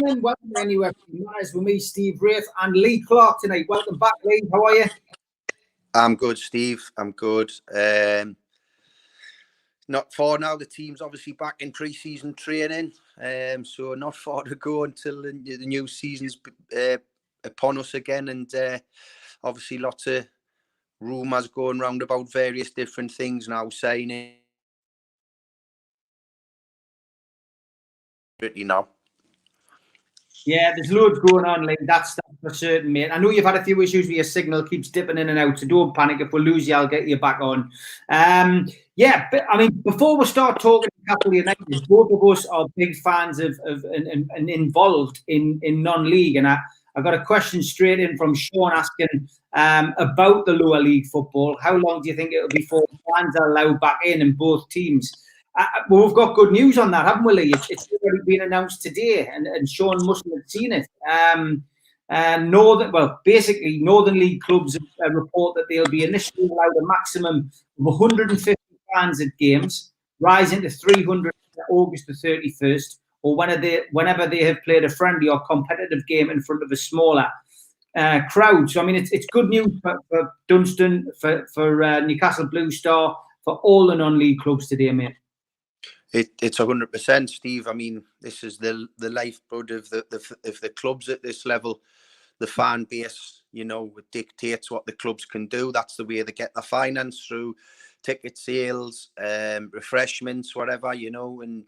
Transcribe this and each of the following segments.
gentlemen, welcome to NUFC Matters with me, Steve Wraith, and Lee Clark tonight. Welcome back, Lee. How are you? I'm good, Steve. I'm good. Not far now. The team's obviously back in pre-season training, so not far to go until the new season's upon us again. And obviously, lots of rumours going round about various different things now, signing. Now. Yeah, there's loads going on, Lee. That's for certain, mate. I know you've had a few issues with your signal, keeps dipping in and out, so don't panic. If we lose you, I'll get you back on. Yeah, but I mean, before we start talking Newcastle United, both of us are big fans of and involved in non-league, and I got a question straight in from Sean asking about the lower league football. How long do you think it'll be before fans are allowed back in both teams? Well, we've got good news on that, haven't we, Lee? It's already been announced today, and Sean mustn't have seen it. Basically, Northern League clubs report that they'll be initially allowed a maximum of 150 fans at games, rising to 300 August the 31st, or whenever they have played a friendly or competitive game in front of a smaller crowd. So, I mean, it's good news for Dunstan, for Newcastle Blue Star, for all the non-league clubs today, mate. It's 100%, Steve. I mean, this is the lifeblood of the clubs at this level. The fan base, you know, dictates what the clubs can do. That's the way they get the finance, through ticket sales, refreshments, whatever, you know, and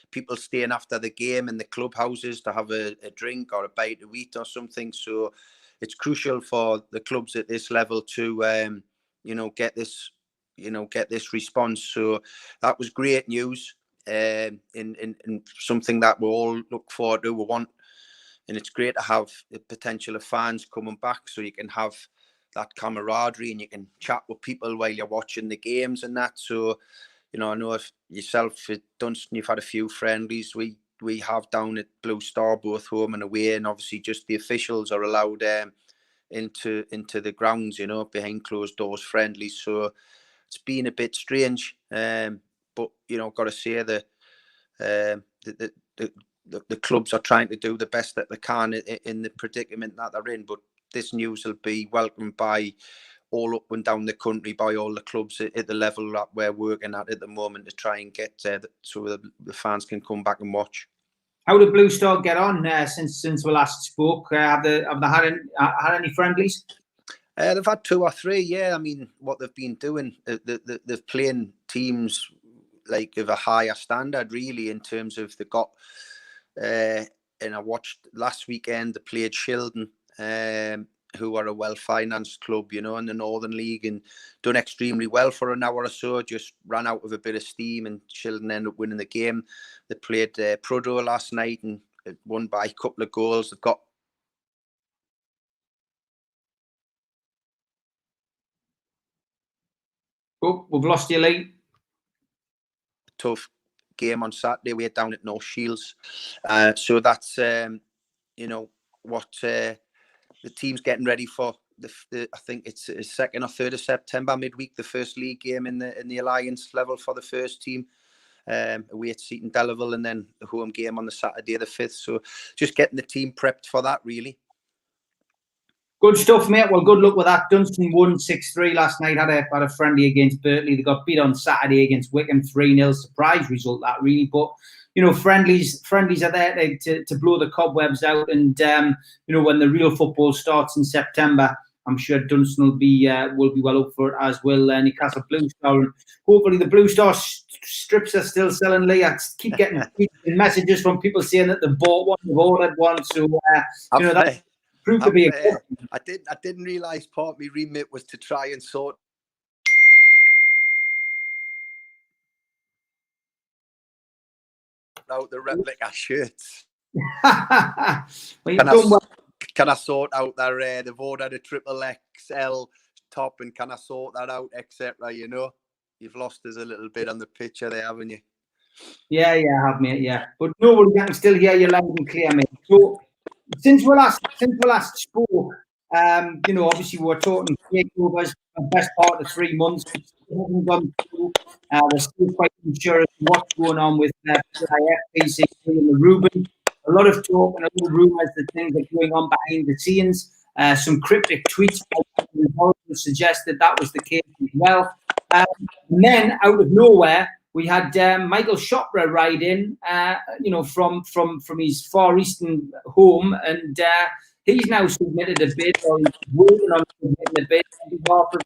people staying after the game in the clubhouses to have a drink or a bite to eat or something. So it's crucial for the clubs at this level to, get this response. So that was great news, in something that we all look forward to. We want, and it's great to have the potential of fans coming back, so you can have that camaraderie and you can chat with people while you're watching the games and that. So, you know, I know if yourself at Dunstan, you've had a few friendlies. We have down at Blue Star, both home and away, and obviously just the officials are allowed into the grounds, you know, behind closed doors friendlies. So it's been a bit strange, but you know, got to say the clubs are trying to do the best that they can in the predicament that they're in. But this news will be welcomed by all up and down the country, by all the clubs at the level that we're working at the moment, to try and get so the fans can come back and watch. How did Blue Star get on since we last spoke? Have they had any friendlies? They've had 2 or 3, yeah. I mean, what they've been doing, they've playing teams like of a higher standard, really, in terms of they got. And I watched last weekend, they played Shildon, who are a well-financed club, you know, in the Northern League, and done extremely well for an hour or so. Just ran out of a bit of steam, and Shildon ended up winning the game. They played Prodo last night and won by a couple of goals. They've got. Oh, we've lost you, Lee. Tough game on Saturday. We're down at North Shields. So that's, what the team's getting ready for. I think it's 2nd or 3rd of September, midweek, the first league game in the Alliance level for the first team. Away at Seaton Delaval, and then the home game on the Saturday the 5th. So just getting the team prepped for that, really. Good stuff, mate. Well, good luck with that. Dunstan won 6-3 last night. Had a friendly against Berkeley. They got beat on Saturday against Wickham 3-0. Surprise result, that, really. But, you know, friendlies are there to blow the cobwebs out. And, when the real football starts in September, I'm sure Dunstan will be well up for it, as will Newcastle Blue Star. And hopefully the Blue Star strips are still selling, Lee. I keep getting messages from people saying that they've bought one, they've ordered one. So, that's proved to be I didn't realise part of my remit was to try and sort out the replica shirts. Can I sort out their they've ordered a XXL top, and can I sort that out, etc. You know, you've lost us a little bit on the picture there, haven't you? Yeah, I have, mate. Yeah, but nobody can still hear you loud and clear, mate. So since we last spoke, obviously we're talking takeovers for the best part of 3 months. We haven't gone through. We're still quite unsure as to what's going on with PCC and the Reuben. a lot of talk and a lot of rumours that things are going on behind the scenes. Some cryptic tweets suggest that that was the case as well. And then out of nowhere, we had Michael Chopra ride in, from his Far Eastern home, and he's now submitted a bid, or he's working on submitting a bid on behalf of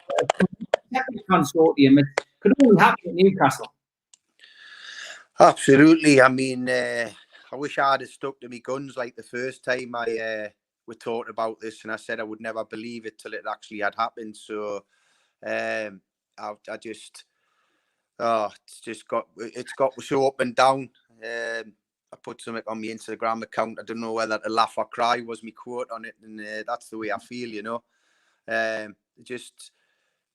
the consortium. It could only happen in Newcastle. Absolutely. I mean, I wish I had stuck to my guns like the first time we talked about this, and I said I would never believe it till it actually had happened. So it's got so up and down. I put something on my Instagram account. I don't know whether to laugh or cry was my quote on it, and that's the way I feel, you know. Just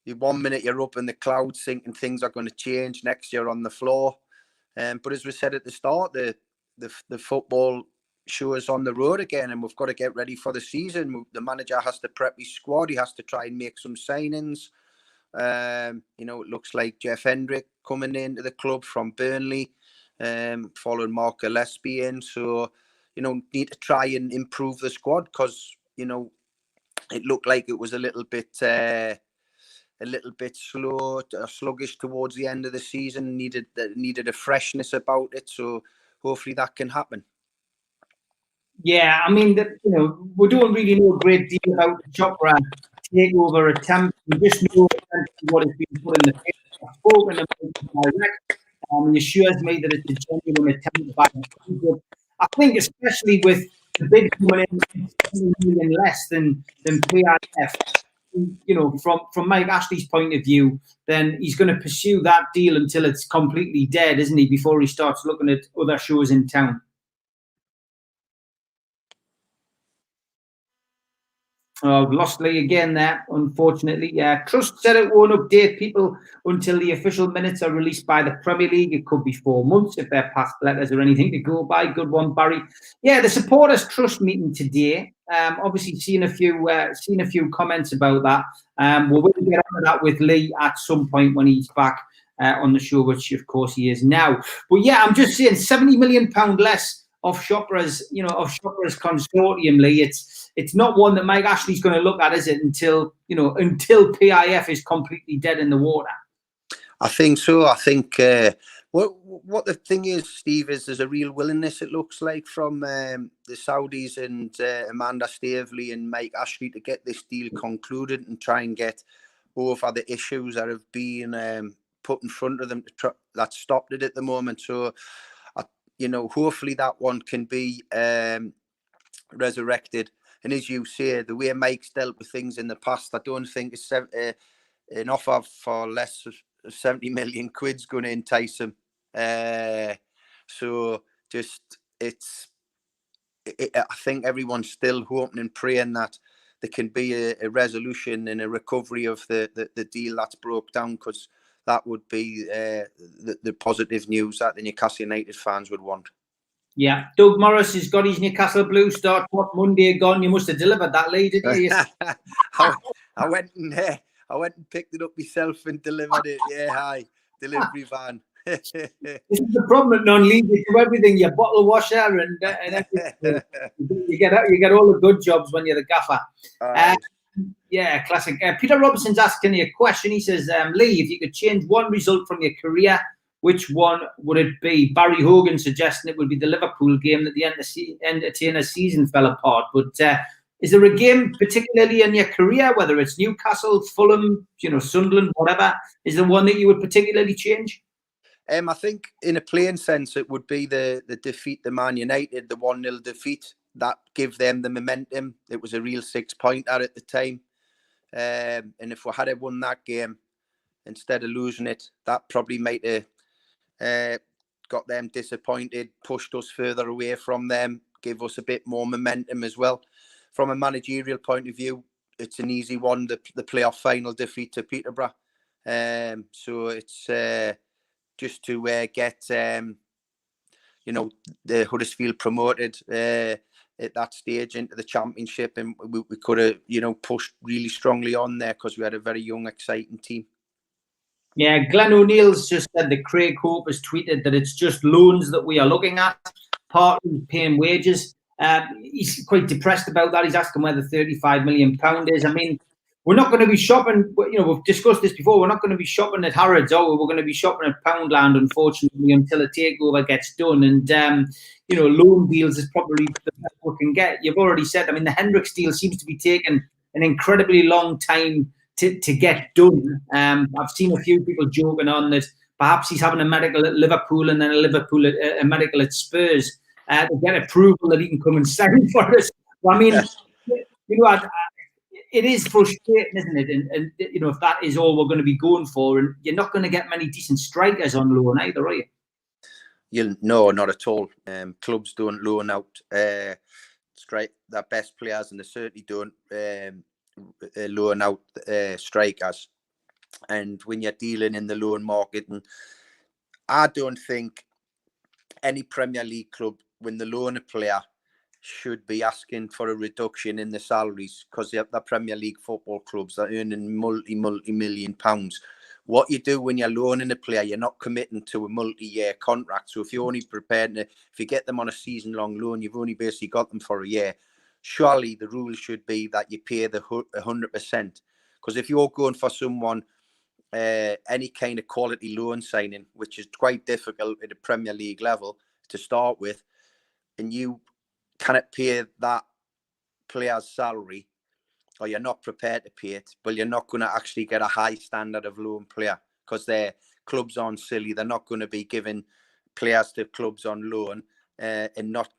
1 minute you're up in the clouds thinking things are going to change, next year on the floor. But as we said at the start, the football show is on the road again, and we've got to get ready for the season. The manager has to prep his squad. He has to try and make some signings. It looks like Jeff Hendrick coming into the club from Burnley, following Mark Gillespie in. So, need to try and improve the squad, because, it looked like it was a little bit sluggish towards the end of the season. Needed a freshness about it. So hopefully that can happen. Yeah, I mean, we don't really know a great deal about the Chopra takeover attempt. We just know what has been put in the paper. I've spoken about it direct. He assures me that it's a genuine attempt by the club. I think, especially with the bid coming in 70 million less than PIF, from Mike Ashley's point of view, then he's going to pursue that deal until it's completely dead, isn't he? Before he starts looking at other shows in town. Oh, lost Lee again there, unfortunately. Yeah, Trust said it won't update people until the official minutes are released by the Premier League. It could be 4 months if they're past letters or anything to go by. Good one, Barry. Yeah, the Supporters Trust meeting today. Obviously, seen a few comments about that. We'll get on to that with Lee at some point when he's back on the show, which of course he is now. But yeah, I'm just saying, £70 million less of Chopra's consortium, Lee. It's not one that Mike Ashley's going to look at, is it? Until PIF is completely dead in the water. I think so. I think what the thing is, Steve, is there's a real willingness, it looks like, from the Saudis and Amanda Staveley and Mike Ashley to get this deal concluded and try and get over the issues that have been put in front of them that stopped it at the moment. So, hopefully that one can be resurrected. And as you say, the way Mike's dealt with things in the past, I don't think it's an offer for less of 70 million quid's going to entice him. So I think everyone's still hoping and praying that there can be a resolution and a recovery of the deal that's broke down, because that would be the positive news that the Newcastle United fans would want. Yeah, Doug Morris has got his Newcastle Blue start Monday gone. You must have delivered that, Lee, didn't you? I went and picked it up myself and delivered it. Yeah, hi, delivery van. This is the problem at non-league. You do everything. Your bottle washer and everything. You get all the good jobs when you're the gaffer. Yeah, classic. Peter Robinson's asking you a question. He says, Lee, if you could change one result from your career, which one would it be? Barry Hogan suggesting it would be the Liverpool game that the entertainer season fell apart. But is there a game particularly in your career, whether it's Newcastle, Fulham, Sunderland, whatever, is there one that you would particularly change? I think in a playing sense, it would be the defeat to Man United, the 1-0 defeat. That gave them the momentum. It was a real 6-pointer at the time. And if we had won that game instead of losing it, that probably might have got them disappointed, pushed us further away from them, gave us a bit more momentum as well. From a managerial point of view, it's an easy one, the playoff final defeat to Peterborough. So it's just to get the Huddersfield promoted at that stage into the Championship, and we could have pushed really strongly on there because we had a very young, exciting team. Yeah, Glenn O'Neill's just said that Craig Hope has tweeted that it's just loans that we are looking at. partly paying wages. He's quite depressed about that. He's asking where the £35 million is. I mean, we're not going to be shopping. You know, we've discussed this before. We're not going to be shopping at Harrods, or we're going to be shopping at Poundland, unfortunately, until a takeover gets done. And you know, loan deals is probably the best we can get. You've already said. I mean, the Hendricks deal seems to be taking an incredibly long time to get done. I've seen a few people joking on that perhaps he's having a medical at Liverpool and then a medical at Spurs to get approval that he can come and sign for us. Well, I mean, you know, it is frustrating, isn't it? And you know, if that is all we're going to be going for, and you're not going to get many decent strikers on loan either, are you? No, not at all. Clubs don't loan out their best players, and they certainly don't loan out strikers. And when you're dealing in the loan market, and I don't think any Premier League club, when they loan a player, should be asking for a reduction in the salaries, because the Premier League football clubs are earning multi-million pounds. What you do when you're loaning a player, you're not committing to a multi-year contract. So if you're only prepared if you get them on a season-long loan, you've only basically got them for a year. Surely the rule should be that you pay the 100%. Because if you're going for someone, any kind of quality loan signing, which is quite difficult at a Premier League level to start with, and you cannot pay that player's salary, or you're not prepared to pay it, but you're not going to actually get a high standard of loan player, because their clubs aren't silly. They're not going to be giving players to clubs on loan and not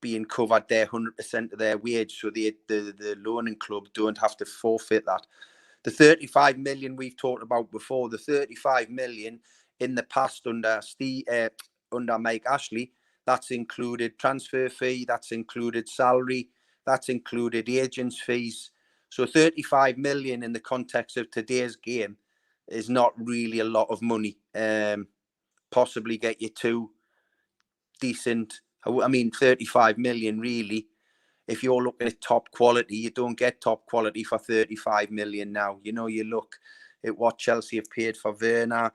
being covered their 100% of their wage, so the loaning club don't have to forfeit that. The 35 million we've talked about before, the 35 million in the past under Mike Ashley, that's included transfer fee, that's included salary, that's included agents' fees. So 35 million in the context of today's game is not really a lot of money. Possibly get you two decent, I mean, 35 million really. If you're looking at top quality, you don't get top quality for 35 million now. You know, you look at what Chelsea have paid for Werner.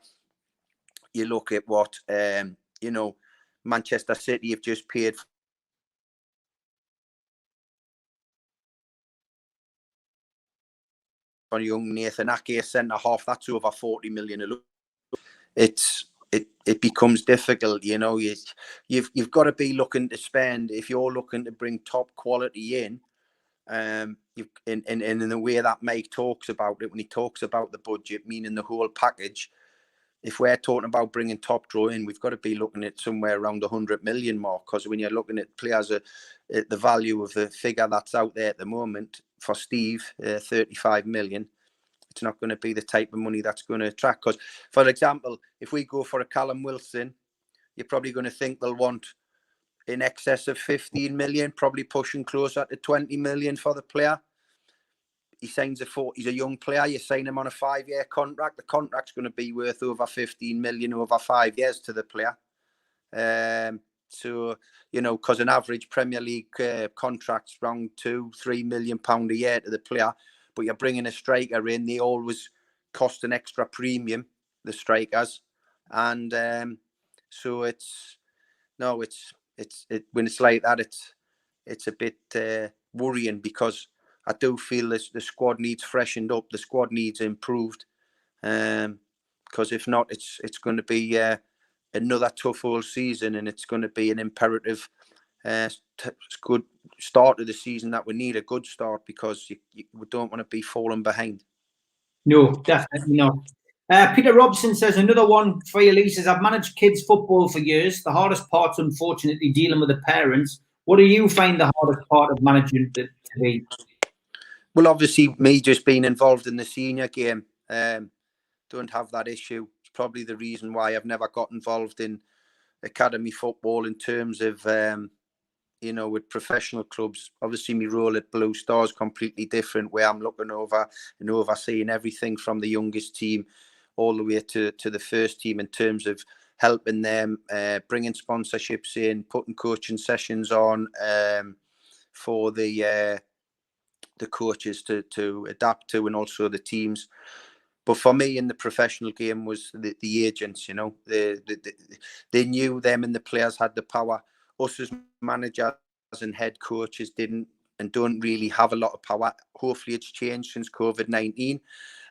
You look at what, you know, Manchester City have just paid for young Nathan Ake, centre-half. That's over 40 million a look. It becomes difficult, you know. You've got to be looking to spend, if you're looking to bring top quality in, in the way that Mike talks about it, when he talks about the budget, meaning the whole package. If we're talking about bringing top draw in, we've got to be looking at somewhere around the 100 million mark, because when you're looking at players at the value of the figure that's out there at the moment for Steve, 35 million, it's not going to be the type of money that's going to attract. Because, for example, if we go for a Callum Wilson, you're probably going to think they'll want in excess of 15 million, probably pushing closer to 20 million for the player. He signs he's a young player. You sign him on a 5-year contract. The contract's going to be worth over 15 million over 5 years to the player. So, you know, because an average Premier League contract's around £2-3 million a year to the player. But you're bringing a striker in, they always cost an extra premium, the strikers. And so when it's like that, it's a bit worrying, because I do feel the squad needs freshened up. The squad needs improved. Because if not, it's going to be another tough whole season, and it's going to be an imperative good start of the season that we need a good start, because we don't want to be falling behind. No, definitely not. Peter Robson says, another one for you, Lee, says, I've managed kids football for years. The hardest part's unfortunately dealing with the parents. What do you find the hardest part of managing to be? Well, obviously, me just being involved in the senior game, don't have that issue. It's probably the reason why I've never got involved in academy football in terms of, you know, with professional clubs. Obviously, my role at Blue Star is completely different, where I'm looking over and overseeing everything from the youngest team all the way to the first team, in terms of helping them, bringing sponsorships in, putting coaching sessions on for the coaches to adapt to, and also the teams. But for me, in the professional game, was the agents. You know, they knew them, and the players had the power us as managers and head coaches didn't and don't really have a lot of power. Hopefully it's changed since COVID-19.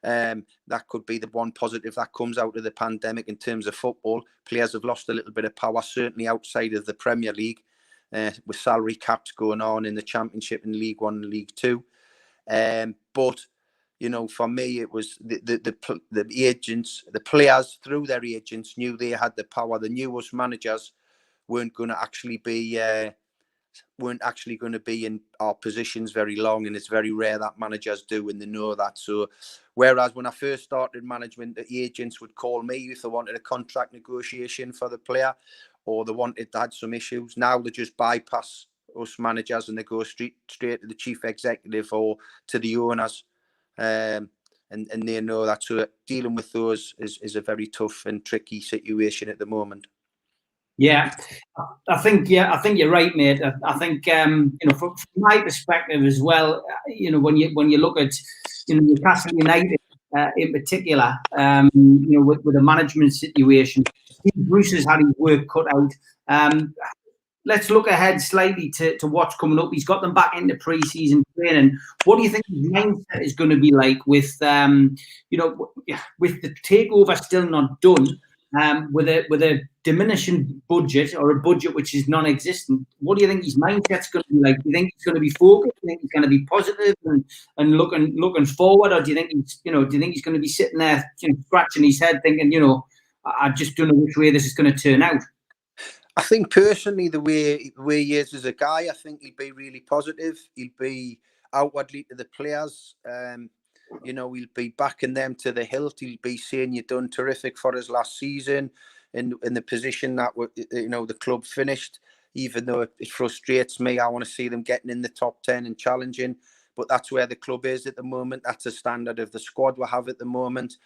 That could be the one positive that comes out of the pandemic in terms of football. Players have lost a little bit of power, certainly outside of the Premier League, with salary caps going on in the Championship and League One and League Two. But, you know, for me, it was the agents, the players through their agents knew they had the power. They knew us managers weren't going to actually be in our positions very long, and it's very rare that managers do, and they know that. So whereas when I first started management, the agents would call me if they wanted a contract negotiation for the player, or they had some issues. Now they just bypass us managers and they go straight to the chief executive or to the owners, and they know that. So dealing with those is a very tough and tricky situation at the moment. Yeah, I think you're right, mate. I think you know, from my perspective as well, you know, when you look at, you know, Newcastle United in particular, you know, with the management situation, Steve Bruce has had his work cut out. Let's look ahead slightly to what's coming up. He's got them back into pre-season training. What do you think his mindset is going to be like with, you know, with the takeover still not done? With a diminishing budget, or a budget which is non-existent, what do you think his mindset's going to be like? Do you think he's going to be focused? Do you think he's going to be positive and looking forward, or do you think he's going to be sitting there, you know, scratching his head, thinking, you know, I just don't know which way this is going to turn out? I think personally, the way he is as a guy, I think he'll be really positive. He'll be outwardly to the players. You know, he'll be backing them to the hilt. He'll be saying you've done terrific for us last season in the position that, you know, the club finished. Even though it frustrates me, I want to see them getting in the top 10 and challenging. But that's where the club is at the moment. That's the standard of the squad we have at the moment.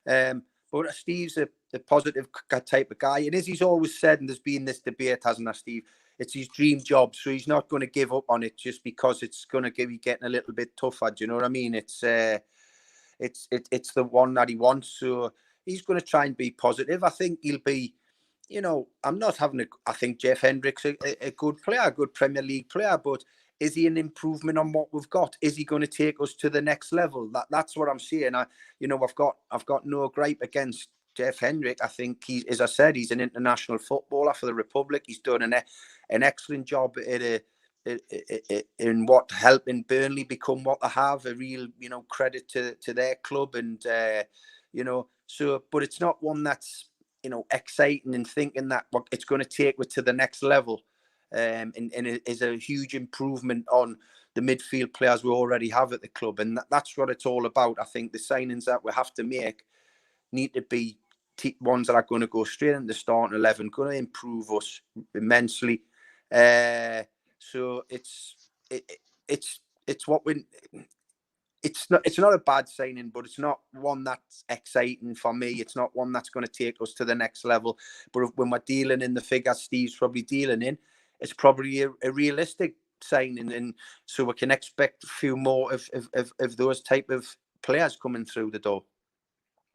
But Steve's a positive type of guy. And as he's always said, and there's been this debate, hasn't there, Steve? It's his dream job. So he's not going to give up on it just because it's going to be getting a little bit tougher. Do you know what I mean? It's the one that he wants. So he's going to try and be positive. I think he'll be, you know, I think Jeff Hendrick's a good player, a good Premier League player, but is he an improvement on what we've got? Is he going to take us to the next level? That's what I'm saying. I've got no gripe against Jeff Hendrick. I think as I said, he's an international footballer for the Republic. He's done an excellent job in helping Burnley become what they have. A real, you know, credit to their club, and you know, so. But it's not one that's, you know, exciting and thinking that it's going to take us to the next level. And it is a huge improvement on the midfield players we already have at the club. And that's what it's all about. I think the signings that we have to make need to be ones that are going to go straight into the starting 11, going to improve us immensely. So it's what we... It's not a bad signing, but it's not one that's exciting for me. It's not one that's going to take us to the next level. But when we're dealing in the figures Steve's probably dealing in, it's probably a realistic signing, and so we can expect a few more of those type of players coming through the door.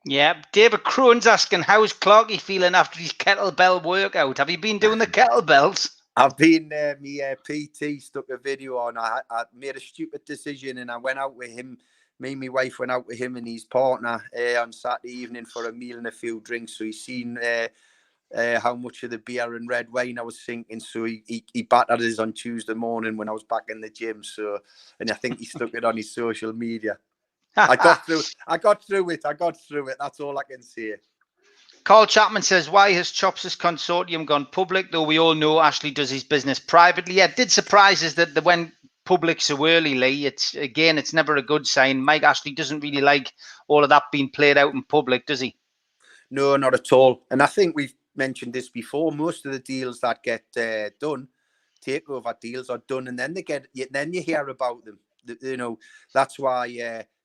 Yeah, David Crone's asking, how's Clarky feeling after his kettlebell workout? Have you been doing the kettlebells? I've been, my PT stuck a video on. I made a stupid decision, and I went out with him. Me and my wife went out with him and his partner on Saturday evening for a meal and a few drinks. So he's seen how much of the beer and red wine I was thinking. So he battered us on Tuesday morning when I was back in the gym. So, and I think he stuck it on his social media. I got through it. That's all I can say. Carl Chapman says, why has Chops' consortium gone public? Though we all know Ashley does his business privately. Yeah, it did surprise us that they went public so early, Lee. It's never a good sign. Mike Ashley doesn't really like all of that being played out in public, does he? No, not at all. And I think we've mentioned this before. Most of the deals that get done, takeover deals, are done, and then then you hear about them. You know, that's why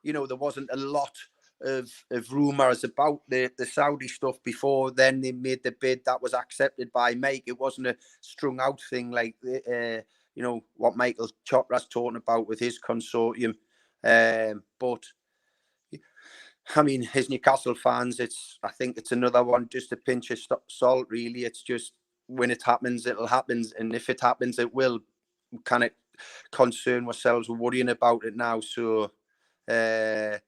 you know, there wasn't a lot of rumours about the Saudi stuff before then they made the bid that was accepted by Mike. It wasn't a strung out thing like you know, what Michael Chopra's talking about with his consortium. But I mean, his Newcastle fans, I think it's another one, just a pinch of salt, really. It's just, when it happens, it'll happen, and if it happens, it will. We kind of concern ourselves with worrying about it now. So it's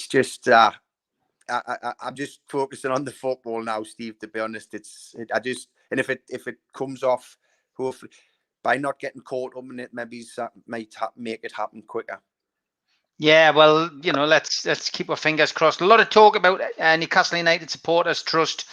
just I'm just focusing on the football now, Steve. To be honest, and if it comes off, hopefully by not getting caught up in it, maybe that might make it happen quicker. Yeah, well, let's keep our fingers crossed. A lot of talk about Newcastle United Supporters Trust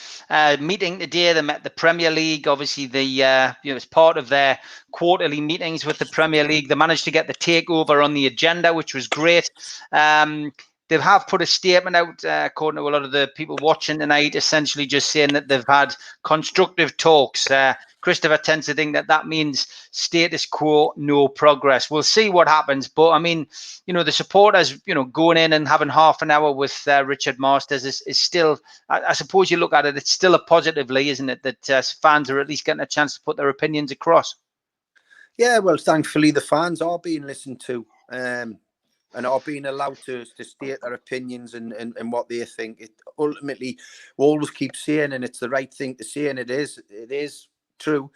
meeting today. They met the Premier League. Obviously, it's part of their quarterly meetings with the Premier League. They managed to get the takeover on the agenda, which was great. They have put a statement out, according to a lot of the people watching tonight, essentially just saying that they've had constructive talks. Christopher tends to think that means status quo, no progress. We'll see what happens. But, I mean, the supporters, going in and having half an hour with Richard Masters is still, I suppose you look at it, it's still a positively, isn't it, that fans are at least getting a chance to put their opinions across. Yeah, well, thankfully the fans are being listened to. And are being allowed to state their opinions and what they think. It ultimately, we always keep saying, and it's the right thing to say, and it is true.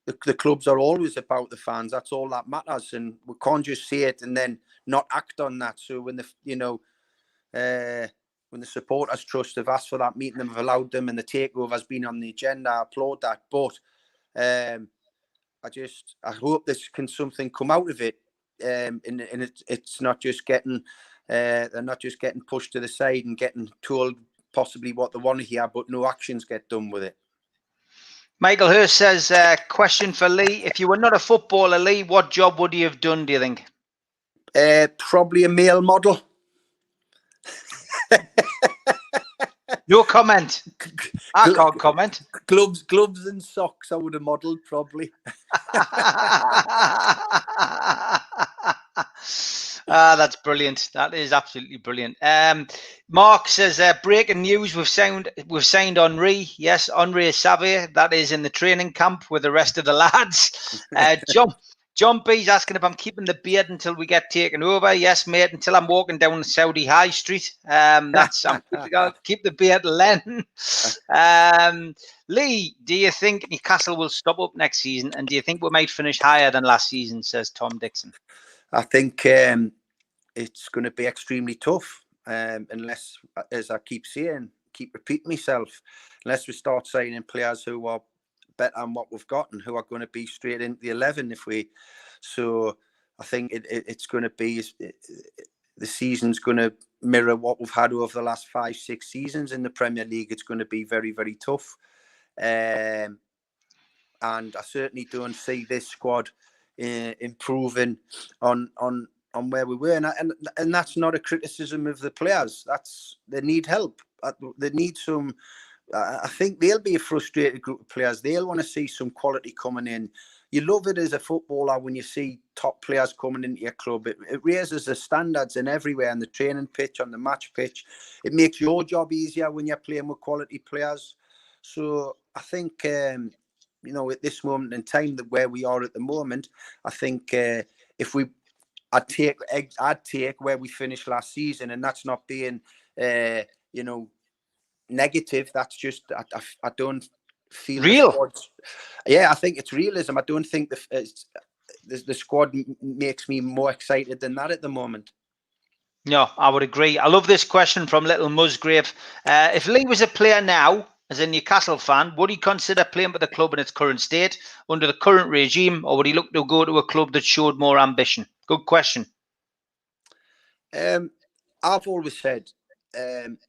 The clubs are always about the fans. That's all that matters, and we can't just say it and then not act on that. So when the Supporters Trust have asked for that meeting, and have allowed them, and the takeover has been on the agenda, I applaud that. But I hope something come out of it. And it's not just getting they're not just getting pushed to the side and getting told possibly what they want to hear, but no actions get done with it. Michael Hurst says, question for Lee: if you were not a footballer, Lee, what job would you have done, do you think? Probably a male model. No comment. I can't comment. Gloves and socks I would have modelled, probably. That's brilliant. That is absolutely brilliant. Mark says, breaking news, we've signed Henri. Yes, Henri Xavier. That is in the training camp with the rest of the lads. John B's asking if I'm keeping the beard until we get taken over. Yes, mate, until I'm walking down Saudi High Street. I'm keep the beard, Len. Lee, do you think Newcastle will stop up next season? And do you think we might finish higher than last season, says Tom Dixon? I think it's going to be extremely tough unless, as I keep repeating myself, unless we start signing players who are better than what we've got and who are going to be straight into the 11 so I think it's going to be, the season's going to mirror what we've had over the last 5-6 seasons in the Premier League. It's going to be very, very tough. And I certainly don't see this squad improving on where we were. And that's not a criticism of the players. They need help. They need some. I think they'll be a frustrated group of players. They'll want to see some quality coming in. You love it as a footballer when you see top players coming into your club. It raises the standards in everywhere, on the training pitch, on the match pitch. It makes your job easier when you're playing with quality players. So I think, at this moment in time, where we are at the moment, I think I'd take where we finished last season, and that's not being, negative. That's just I don't feel real. I think it's realism. I don't think the squad makes me more excited than that at the moment. No, I would agree. I love this question from Little Musgrave. If Lee was a player now, as a Newcastle fan, would he consider playing for the club in its current state under the current regime, or would he look to go to a club that showed more ambition? Good question. I've always said,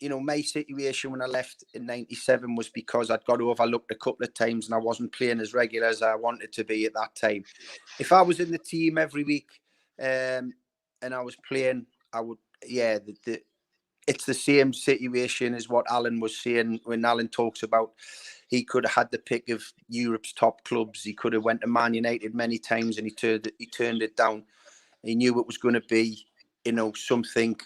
my situation when I left in '97 was because I'd got overlooked a couple of times and I wasn't playing as regular as I wanted to be at that time. If I was in the team every week and I was playing, I would, it's the same situation as what Alan was saying when Alan talks about he could have had the pick of Europe's top clubs. He could have went to Man United many times and he turned it down. He knew it was going to be, something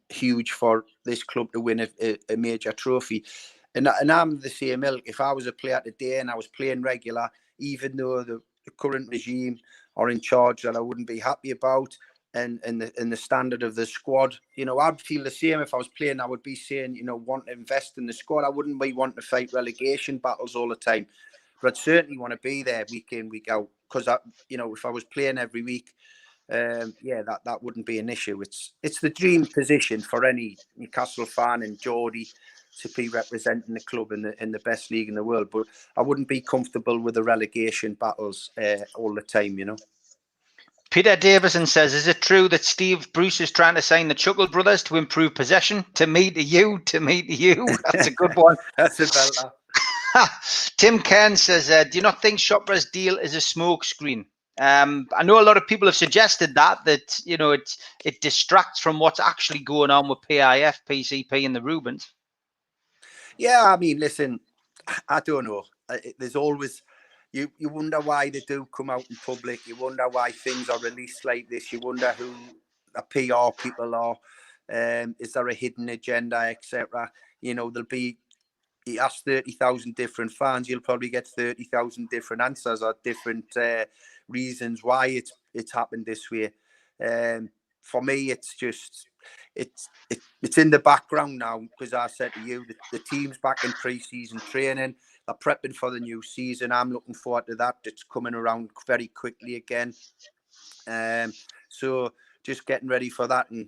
huge for this club to win a major trophy. And I'm the same ilk. If I was a player today and I was playing regular, even though the current regime are in charge that I wouldn't be happy about, and the standard of the squad. You know, I'd feel the same if I was playing. I would be saying, you know, want to invest in the squad. I wouldn't be wanting to fight relegation battles all the time, but I'd certainly want to be there week in, week out. Because you know, if I was playing every week, yeah, that wouldn't be an issue. It's the dream position for any Newcastle fan and Geordie to be representing the club in the best league in the world. But I wouldn't be comfortable with the relegation battles all the time, you know. Peter Davison says, is it true that Steve Bruce is trying to sign the Chuckle brothers to improve possession? To me, to you, to me, to you. That's a good one. That's about that. Tim Kern says, do you not think Shopra's deal is a smoke screen? I know a lot of people have suggested that you know, it distracts from what's actually going on with PIF, PCP and the Rubens. Yeah, I mean, listen, I don't know. There's always... You wonder why they do come out in public. You wonder why things are released like this. You wonder who the PR people are. Is there a hidden agenda, etc.? You know, you ask 30,000 different fans, you'll probably get 30,000 different answers or different reasons why it's happened this way. For me, it's just it's in the background now, because I said to you, the team's back in pre-season training. They're prepping for the new season. I'm looking forward to that. It's coming around very quickly again. So just getting ready for that. And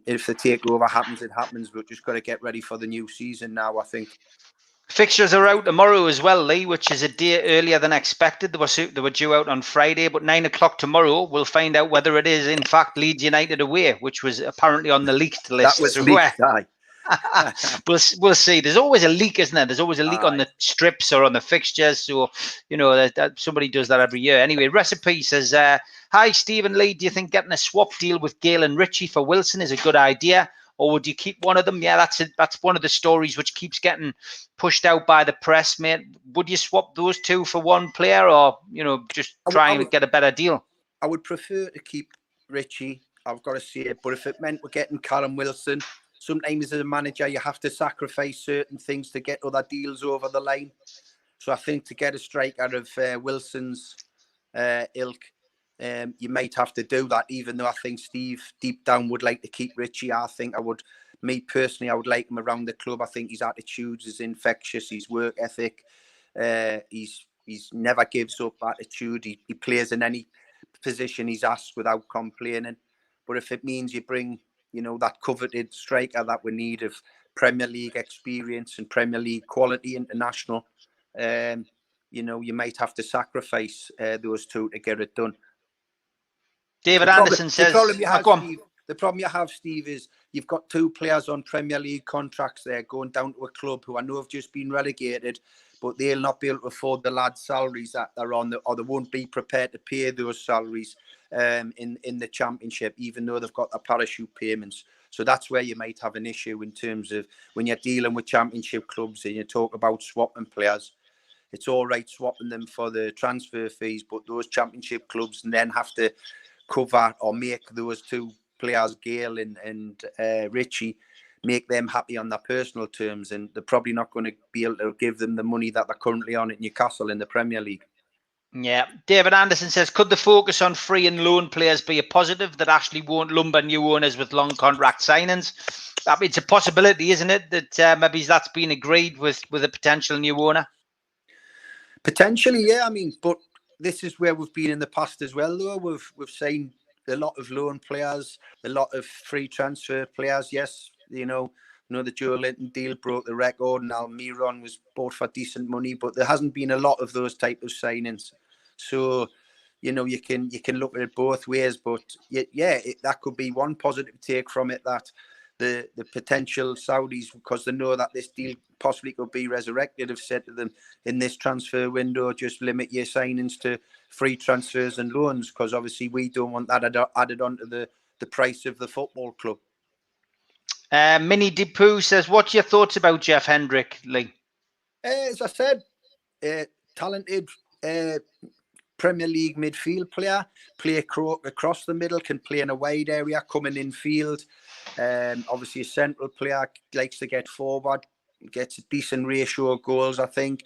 if the takeover happens, it happens. But just got to get ready for the new season now, I think. Fixtures are out tomorrow as well, Lee, which is a day earlier than expected. They were due out on Friday, but 9 o'clock tomorrow, we'll find out whether it is, in fact, Leeds United away, which was apparently on the leaked list. That was leaked, aye. We'll see. There's always a leak, isn't there? There's always a leak on the strips or on the fixtures. So, you know, that somebody does that every year. Anyway, Recipe says, hi, Stephen Lee. Do you think getting a swap deal with Gale and Ritchie for Wilson is a good idea? Or would you keep one of them? Yeah, that's one of the stories which keeps getting pushed out by the press, mate. Would you swap those two for one player, or, you know, just try and get a better deal? I would prefer to keep Ritchie, I've got to say it. But if it meant we're getting Callum Wilson, sometimes as a manager, you have to sacrifice certain things to get other deals over the line. So I think to get a striker of Wilson's ilk, you might have to do that, even though I think Steve deep down would like to keep Ritchie. I think me personally, I would like him around the club. I think his attitude is infectious, his work ethic. He's never gives up attitude. He plays in any position he's asked without complaining. But if it means you bring, you know, that coveted striker that we need of Premier League experience and Premier League quality international, you know, you might have to sacrifice those two to get it done. David Anderson says, the problem you have, Steve, is you've got two players on Premier League contracts there going down to a club who I know have just been relegated, but they'll not be able to afford the lads' salaries that they're on, or they won't be prepared to pay those salaries in the Championship, even though they've got the parachute payments. So that's where you might have an issue in terms of when you're dealing with Championship clubs and you talk about swapping players. It's all right swapping them for the transfer fees, but those Championship clubs then have to cover or make those two players, Gale and Ritchie, make them happy on their personal terms, and they're probably not going to be able to give them the money that they're currently on at Newcastle in the Premier League. Yeah. David Anderson says, could the focus on free and loan players be a positive that actually won't lumber new owners with long contract signings? I mean, it's a possibility, isn't it, that maybe that's been agreed with a potential new owner? Potentially, yeah. I mean, but this is where we've been in the past as well, though. We've signed a lot of loan players, a lot of free transfer players. Yes, you know the Joe Linton deal broke the record, and Almiron was bought for decent money, but there hasn't been a lot of those type of signings. So, you know, you can look at it both ways, but yeah, that could be one positive take from it, that the potential Saudis, because they know that this deal possibly could be resurrected, have said to them in this transfer window, just limit your signings to free transfers and loans, because obviously we don't want that added onto the price of the football club. Minnie Deepoo says, what's your thoughts about Jeff Hendrick, Lee? As I said, talented Premier League midfield player, play across the middle, can play in a wide area, coming in field. Obviously a central player, likes to get forward, gets a decent ratio of goals, I think.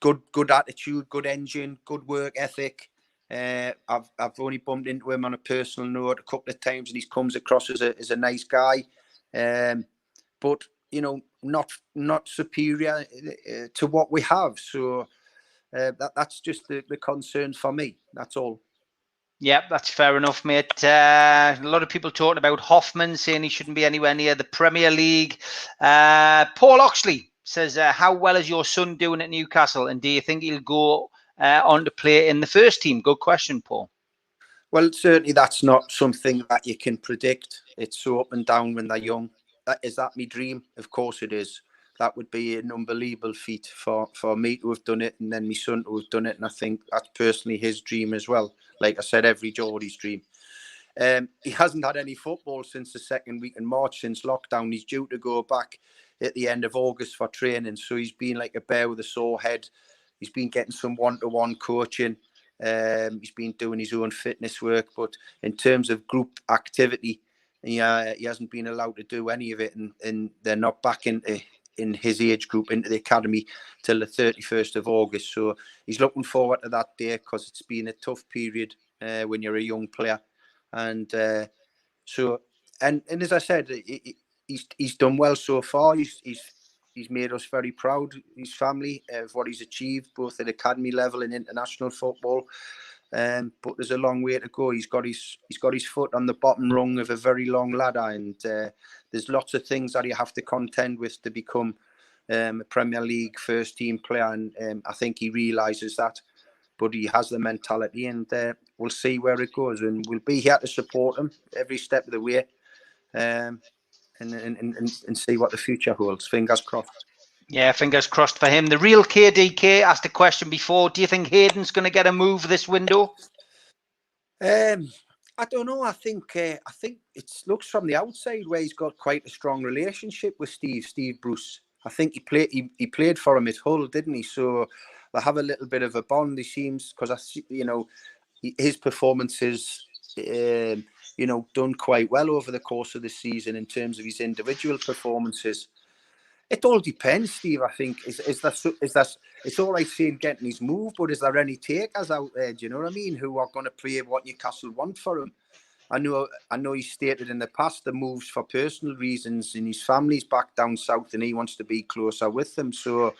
Good attitude, good engine, good work ethic. I've only bumped into him on a personal note a couple of times, and he comes across as a nice guy, but not superior to what we have. So that's just the concern for me. That's all. Yeah, that's fair enough, mate. A lot of people talking about Hoffman, saying he shouldn't be anywhere near the Premier League. Paul Oxley says, how well is your son doing at Newcastle? And do you think he'll go on to play in the first team? Good question, Paul. Well, certainly that's not something that you can predict. It's so up and down when they're young. Is that my dream? Of course it is. That would be an unbelievable feat for me to have done it, and then my son to have done it. And I think that's personally his dream as well. Like I said, every Geordie's dream. He hasn't had any football since the second week in March, since lockdown. He's due to go back at the end of August for training. So he's been like a bear with a sore head. He's been getting some one-to-one coaching. He's been doing his own fitness work. But in terms of group activity, he hasn't been allowed to do any of it. And they're not back in his age group into the academy till the 31st of August. So he's looking forward to that day, because it's been a tough period when you're a young player. And and as I said, he's done well so far. He's made us very proud, his family, of what he's achieved, both at academy level and international football. But there's a long way to go. He's got his foot on the bottom rung of a very long ladder, and there's lots of things that you have to contend with to become a Premier League first team player. And I think he realises that, but he has the mentality, and we'll see where it goes. And we'll be here to support him every step of the way, and see what the future holds. Fingers crossed. Yeah, fingers crossed for him. The real KDK asked a question before. Do you think Hayden's going to get a move this window? I don't know. I think it looks from the outside where he's got quite a strong relationship with Steve Bruce. I think he played for him at Hull, didn't he? So they have a little bit of a bond, he seems, because his performances, done quite well over the course of the season in terms of his individual performances. It all depends, Steve. I think is that it's all right saying getting his move, but is there any takers out there? Do you know what I mean? Who are going to play what Newcastle want for him? I know he stated in the past the moves for personal reasons, and his family's back down south, and he wants to be closer with them. So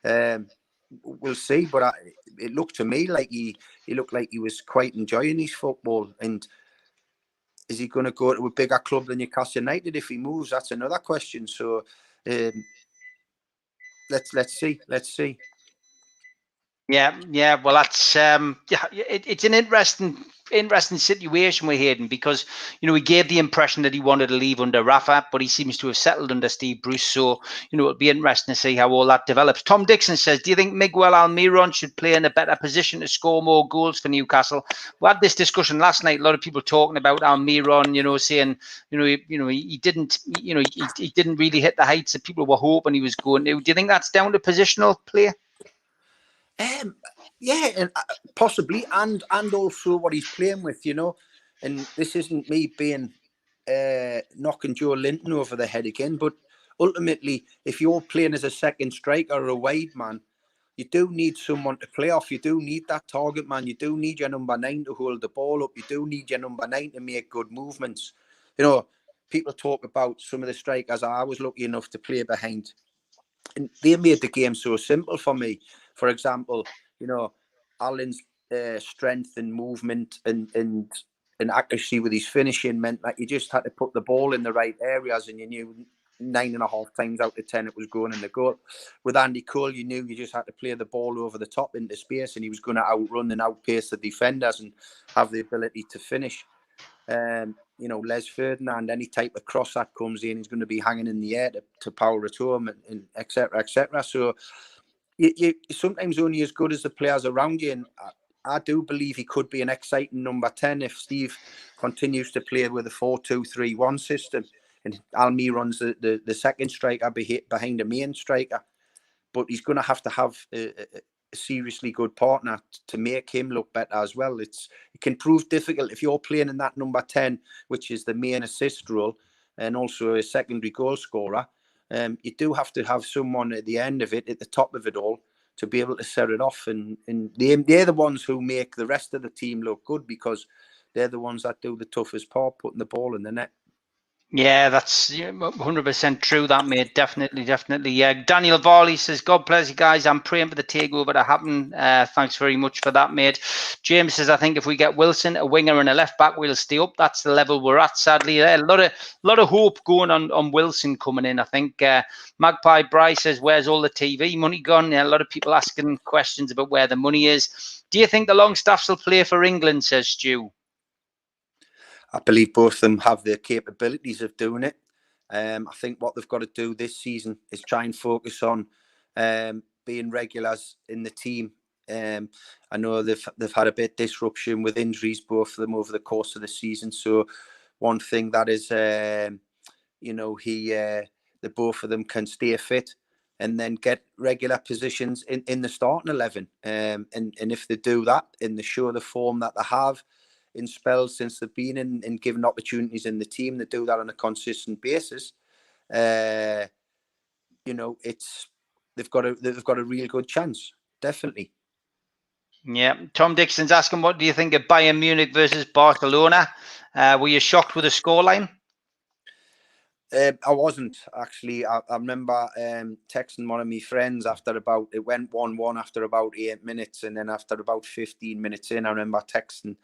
we'll see. But it looked to me like he looked like he was quite enjoying his football. And is he going to go to a bigger club than Newcastle United if he moves? That's another question. So let's see. Yeah. Well, that's it's an interesting situation with Hayden, because he gave the impression that he wanted to leave under Rafa, but he seems to have settled under Steve Bruce. So it'll be interesting to see how all that develops. Tom Dixon says, do you think Miguel Almiron should play in a better position to score more goals for Newcastle? We had this discussion last night. A lot of people talking about Almiron, saying he didn't really hit the heights that people were hoping he was going to. Do you think that's down to positional play? Yeah, and possibly, and also what he's playing with, and this isn't me being knocking Joe Linton over the head again, but ultimately, if you're playing as a second striker or a wide man, you do need someone to play off. You do need that target man. You do need your number 9 to hold the ball up. You do need your number 9 to make good movements. People talk about some of the strikers I was lucky enough to play behind, and they made the game so simple for me. For example, Alan's strength and movement and accuracy with his finishing meant that you just had to put the ball in the right areas, and you knew 9.5 times out of 10 it was going in the goal. With Andy Cole, you knew you just had to play the ball over the top into space, and he was going to outrun and outpace the defenders and have the ability to finish. Les Ferdinand, any type of cross that comes in, he's going to be hanging in the air to power it home, and et cetera, et cetera. So you're sometimes only as good as the players around you, and I do believe he could be an exciting number 10 if Steve continues to play with a 4-2-3-1 system, and Almiron's the second striker behind the main striker. But he's going to have a seriously good partner to make him look better as well. It can prove difficult if you're playing in that number 10, which is the main assist role and also a secondary goal scorer. You do have to have someone at the end of it, at the top of it all, to be able to set it off. And they're the ones who make the rest of the team look good, because they're the ones that do the toughest part, putting the ball in the net. Yeah, that's 100% true, that, mate. Definitely. Yeah. Daniel Varley says, God bless you guys. I'm praying for the takeover to happen. Thanks very much for that, mate. James says, I think if we get Wilson, a winger and a left back, we'll stay up. That's the level we're at, sadly. A lot of hope going on Wilson coming in, I think. Magpie Bryce says, where's all the TV money gone? Yeah, a lot of people asking questions about where the money is. Do you think the Longstaffs will play for England, says Stu? I believe both of them have the capabilities of doing it. I think what they've got to do this season is try and focus on being regulars in the team. I know they've had a bit of disruption with injuries, both of them, over the course of the season. So one thing that is, the both of them can stay fit and then get regular positions in the starting 11. And if they do that and they show the form that they have in spells since they've been in given opportunities in the team, they do that on a consistent basis. They've got a real good chance, definitely. Yeah, Tom Dixon's asking, what do you think of Bayern Munich versus Barcelona? Were you shocked with the scoreline? I wasn't, actually. I remember texting one of my friends after it went 1-1 after about 8 minutes, and then after about 15 minutes in, I remember texting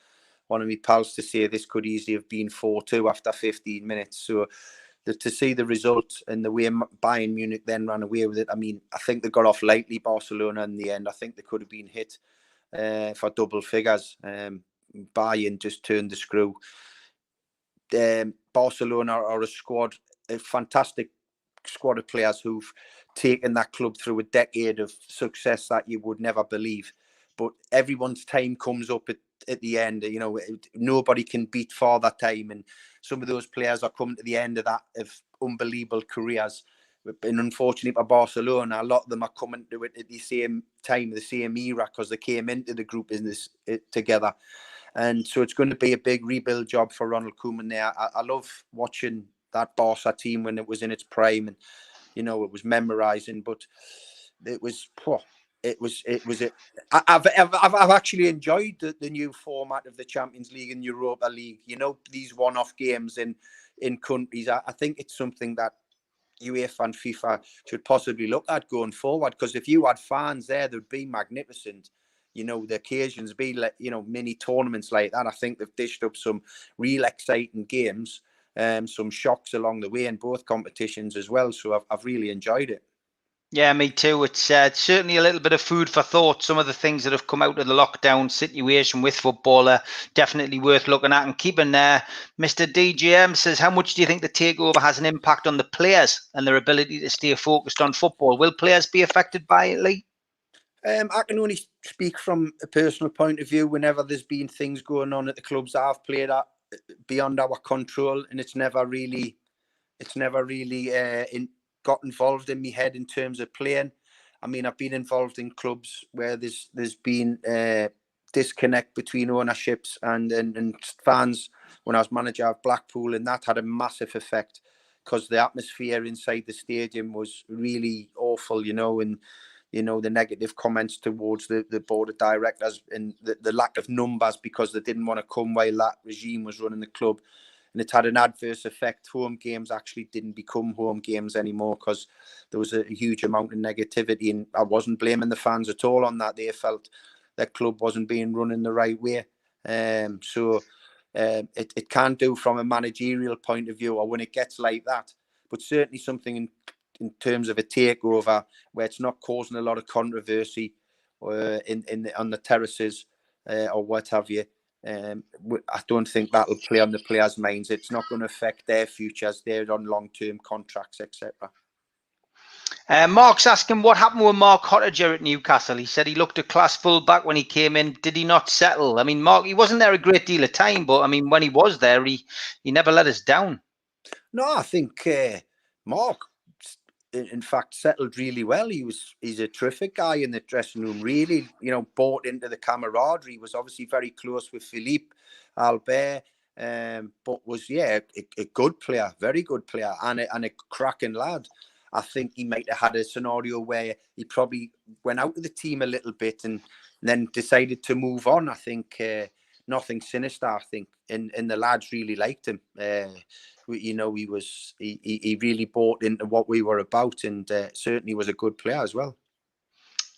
one of my pals to say this could easily have been 4-2 after 15 minutes. So to see the result and the way Bayern Munich then ran away with it, I mean, I think they got off lightly, Barcelona, in the end. I think they could have been hit for double figures. Bayern just turned the screw. Barcelona are a fantastic squad of players who've taken that club through a decade of success that you would never believe. But everyone's time comes up at the end. Nobody can beat Father Time, and some of those players are coming to the end of unbelievable careers. And unfortunately for Barcelona, a lot of them are coming to it at the same time, the same era, because they came into the group business together. And so it's going to be a big rebuild job for Ronald Koeman there. I love watching that Barca team when it was in its prime, and it was memorizing. But I've actually enjoyed the new format of the Champions League and Europa League. These one-off games in countries. I think it's something that UEFA and FIFA should possibly look at going forward, because if you had fans there, they'd be magnificent. The occasions be like, mini tournaments like that. I think they've dished up some real exciting games, some shocks along the way in both competitions as well. So I've really enjoyed it. Yeah, me too. It's certainly a little bit of food for thought. Some of the things that have come out of the lockdown situation with football are definitely worth looking at and keeping. Mr. DGM says, how much do you think the takeover has an impact on the players and their ability to stay focused on football? Will players be affected by it, Lee? I can only speak from a personal point of view. Whenever there's been things going on at the clubs I've played at beyond our control, and it's never really got involved in my head in terms of playing. I mean, I've been involved in clubs where there's been disconnect between ownerships and fans when I was manager of Blackpool, and that had a massive effect because the atmosphere inside the stadium was really awful, and the negative comments towards the board of directors and the lack of numbers because they didn't want to come while that regime was running the club. And it had an adverse effect. Home games actually didn't become home games anymore because there was a huge amount of negativity. And I wasn't blaming the fans at all on that. They felt their club wasn't being run in the right way. It can do from a managerial point of view, or when it gets like that. But certainly something in terms of a takeover where it's not causing a lot of controversy on the terraces or what have you. I don't think that will play on the players' minds. It's not going to affect their futures. They're on long-term contracts, etc. Mark's asking what happened with Mark Hottager at Newcastle. He said he looked a class full-back when he came in. Did he not settle? I mean, Mark, he wasn't there a great deal of time, but I mean, when he was there, he never let us down. No, I think Mark, in fact, settled really well. He's a terrific guy in the dressing room. Really, bought into the camaraderie. He was obviously very close with Philippe Albert, but was a good player, very good player, and a cracking lad. I think he might have had a scenario where he probably went out of the team a little bit and then decided to move on. I think nothing sinister, I think, and the lads really liked him. You know, he really bought into what we were about, and certainly was a good player as well.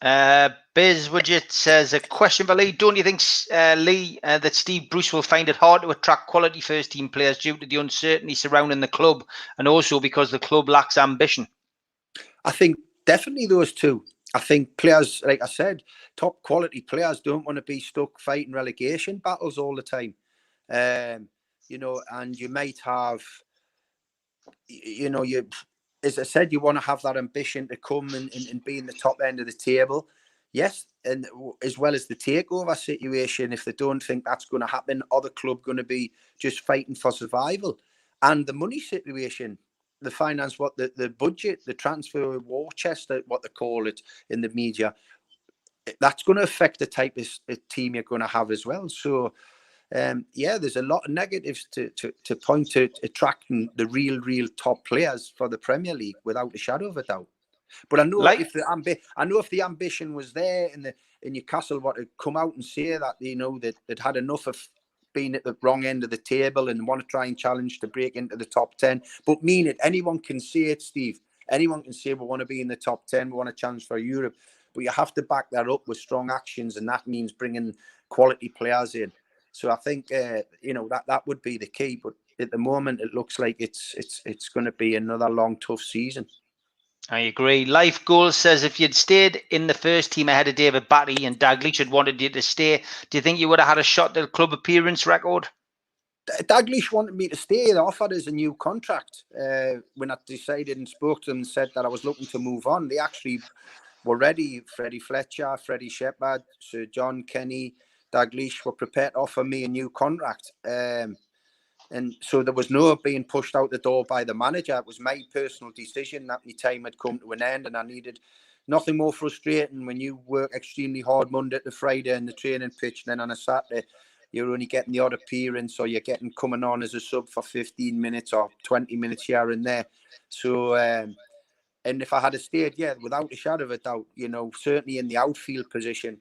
Biz Widget says, a question for Lee. Don't you think, Lee, that Steve Bruce will find it hard to attract quality first-team players due to the uncertainty surrounding the club, and also because the club lacks ambition? I think definitely those two. I think players, like I said, top quality players don't want to be stuck fighting relegation battles all the time. You know, and you might have, you know, as I said, you want to have that ambition to come and be in the top end of the table. Yes, and as well as the takeover situation, if they don't think that's going to happen, or the club going to be just fighting for survival. And the money situation, the finance, the budget, the transfer war chest, what they call it in the media, that's going to affect the type of team you're going to have as well. So, yeah, there's a lot of negatives to point to attracting the real top players for the Premier League without a shadow of a doubt. But I know if the ambition was there in Newcastle, what to come out and say that, you know, that they'd had enough of being at the wrong end of the table and want to try and challenge to break into the top 10. But mean it, anyone can say it, Steve. Anyone can say we want to be in the top 10, we want a chance for Europe. But you have to back that up with strong actions, and that means bringing quality players in. So I think you know, that would be the key. But at the moment, it looks like it's going to be another long, tough season. I agree. Life Goals says, if you'd stayed in the first team ahead of David Batty and Dalglish had wanted you to stay, do you think you would have had a shot at the club appearance record? Dalglish wanted me to stay. They offered us a new contract. When I decided and spoke to them and said that I was looking to move on, they actually were ready. Freddie Fletcher, Freddie Shepherd, Sir John Kenny, Dalglish were prepared to offer me a new contract. And so there was no being pushed out the door by the manager. It was my personal decision that my time had come to an end, and I needed nothing more frustrating when you work extremely hard Monday to Friday in the training pitch, and then on a Saturday you're only getting the odd appearance, or you're coming on as a sub for 15 minutes or 20 minutes here and there. So, and if I had stayed, yeah, without a shadow of a doubt, you know, certainly in the outfield position.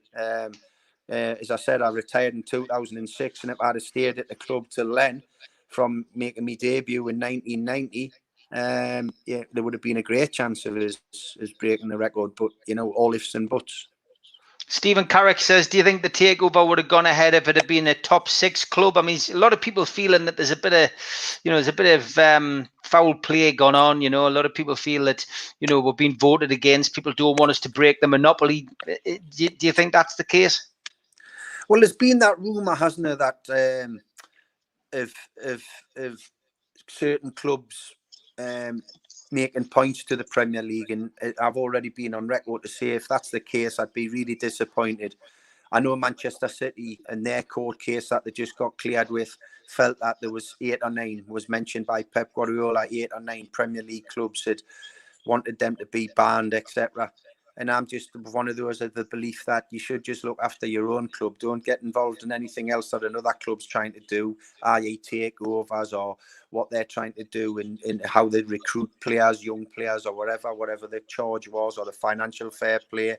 As I said, I retired in 2006, and if I had stayed at the club till then, from making my debut in 1990, yeah, there would have been a great chance of us breaking the record. But, you know, all ifs and buts. Stephen Carrick says, do you think the takeover would have gone ahead if it had been a top 6 club? I mean, a lot of people feeling that there's a bit of, foul play gone on. You know, a lot of people feel that, you know, we're being voted against. People don't want us to break the monopoly. Do you think that's the case? Well, there's been that rumour, hasn't there, that of certain clubs making points to the Premier League, and I've already been on record to say if that's the case, I'd be really disappointed. I know Manchester City and their court case that they just got cleared with felt that there was 8 or 9, was mentioned by Pep Guardiola, 8 or 9 Premier League clubs had wanted them to be banned, etc. And I'm just one of those of the belief that you should just look after your own club. Don't get involved in anything else that another club's trying to do, i.e. takeovers or what they're trying to do in how they recruit players, young players or whatever the charge was, or the financial fair play.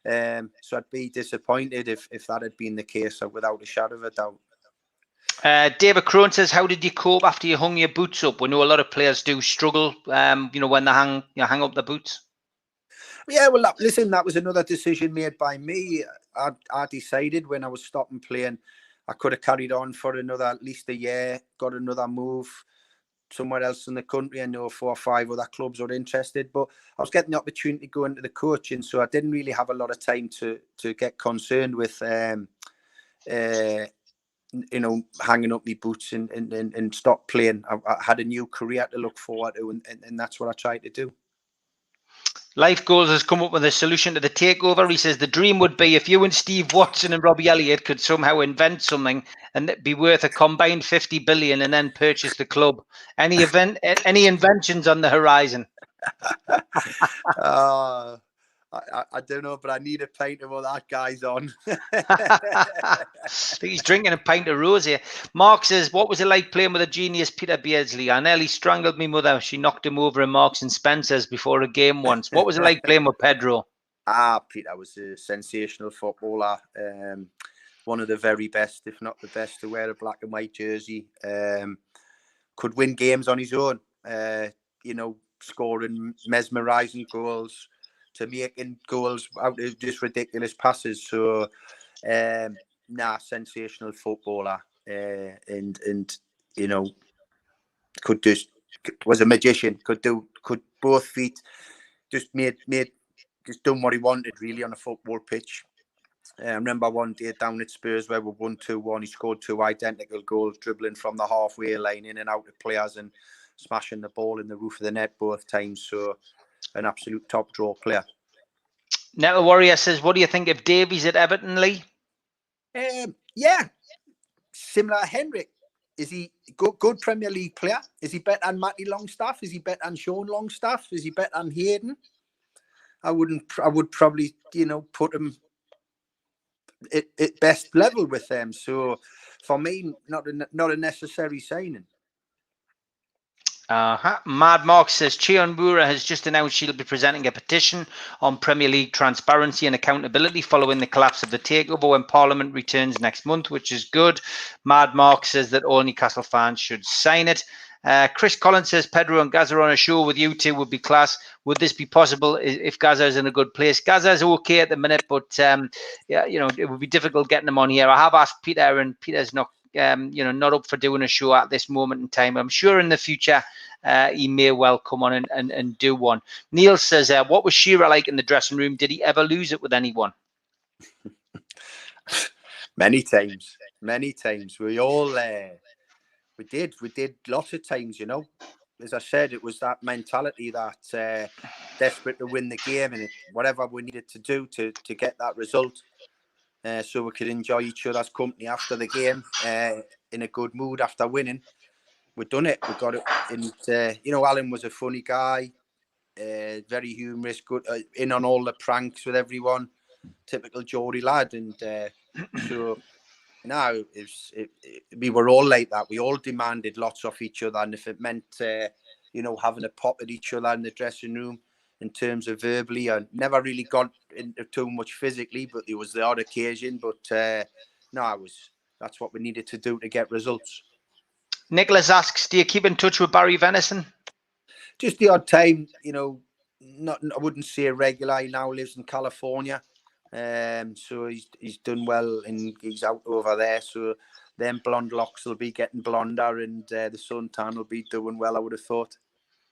So I'd be disappointed if that had been the case, without a shadow of a doubt. David Crone says, how did you cope after you hung your boots up? We know a lot of players do struggle, you know, when they hang up the boots. Yeah, well, listen, that was another decision made by me. I decided when I was stopping playing, I could have carried on for at least a year, got another move somewhere else in the country. I know 4 or 5 other clubs were interested, but I was getting the opportunity to go into the coaching, so I didn't really have a lot of time to get concerned with, you know, hanging up my boots and stop playing. I had a new career to look forward to, and that's what I tried to do. Life Goals has come up with a solution to the takeover. He says the dream would be if you and Steve Watson and Robbie Elliott could somehow invent something and it'd be worth a combined 50 billion and then purchase the club. Any inventions on the horizon? I I don't know, but I need a pint of what that guy's on. I think he's drinking a pint of rosé. Mark says, what was it like playing with a genius Peter Beardsley? I nearly strangled me mother. She knocked him over in Marks and Spencer's before a game once. What was it like playing with Pedro? Peter was a sensational footballer. One of the very best, if not the best, to wear a black and white jersey. Could win games on his own. Scoring mesmerising goals to making goals out of just ridiculous passes. So, sensational footballer. Was a magician. Could both feet. Just done what he wanted really on a football pitch. I remember one day down at Spurs where we won 2-1. He scored 2 identical goals, dribbling from the halfway line in and out of players and smashing the ball in the roof of the net both times. So, an absolute top draw player. Nettle Warrior says, what do you think of Davies at Everton, Lee? Similar to Henrik. Is he good Premier League player? Is he better than Matty Longstaff? Is he better than Sean Longstaff? Is he better than Hayden? I would probably, put him at best level with them. So for me, not a necessary signing. Mad Mark says Chion Bura has just announced she'll be presenting a petition on Premier League transparency and accountability following the collapse of the takeover when Parliament returns next month, which is good. Mad Mark says that all Newcastle fans should sign it. Chris Collins says Pedro and Gaza on a show with you two would be class. Would this be possible if Gaza is in a good place? Gaza is okay at the minute, but it would be difficult getting him on here. I have asked Peter, and Peter's not not up for doing a show at this moment in time. I'm sure in the future he may well come on and do one. Neil says, what was Shearer like in the dressing room? Did he ever lose it with anyone? Many times. We all we did lots of times, As I said, it was that mentality that desperate to win the game and whatever we needed to do to get that result. So we could enjoy each other's company after the game in a good mood after winning. We've done it. We got it. And, Alan was a funny guy, very humorous, good, in on all the pranks with everyone. Typical Geordie lad. And so now we were all like that. We all demanded lots of each other. And if it meant, having a pop at each other in the dressing room, in terms of verbally, I never really got into too much physically, but there was the odd occasion. But that's what we needed to do to get results. Nicholas asks, do you keep in touch with Barry Venison? Just the odd time, I wouldn't say regular. He now lives in California. So he's done well and he's out over there. So them blonde locks will be getting blonder and the suntan will be doing well, I would have thought.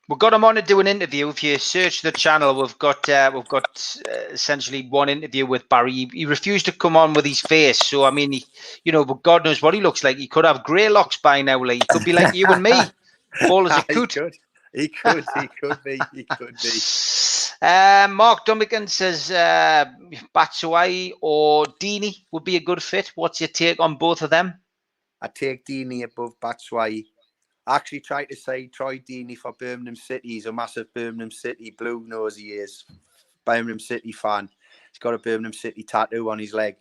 We've got him on to do an interview. If you search the channel, we've got essentially one interview with Barry. He refused to come on with his face. So, I mean, but God knows what he looks like. He could have grey locks by now, Lee. He could be like you and me. Ball as a coot. He could be. Mark Dummigan says Batshuayi or Deeney would be a good fit. What's your take on both of them? I take Deeney above Batshuayi. I actually tried to say Troy Deeney for Birmingham City. He's a massive Birmingham City blue nose. He is. Birmingham City fan. He's got a Birmingham City tattoo on his leg.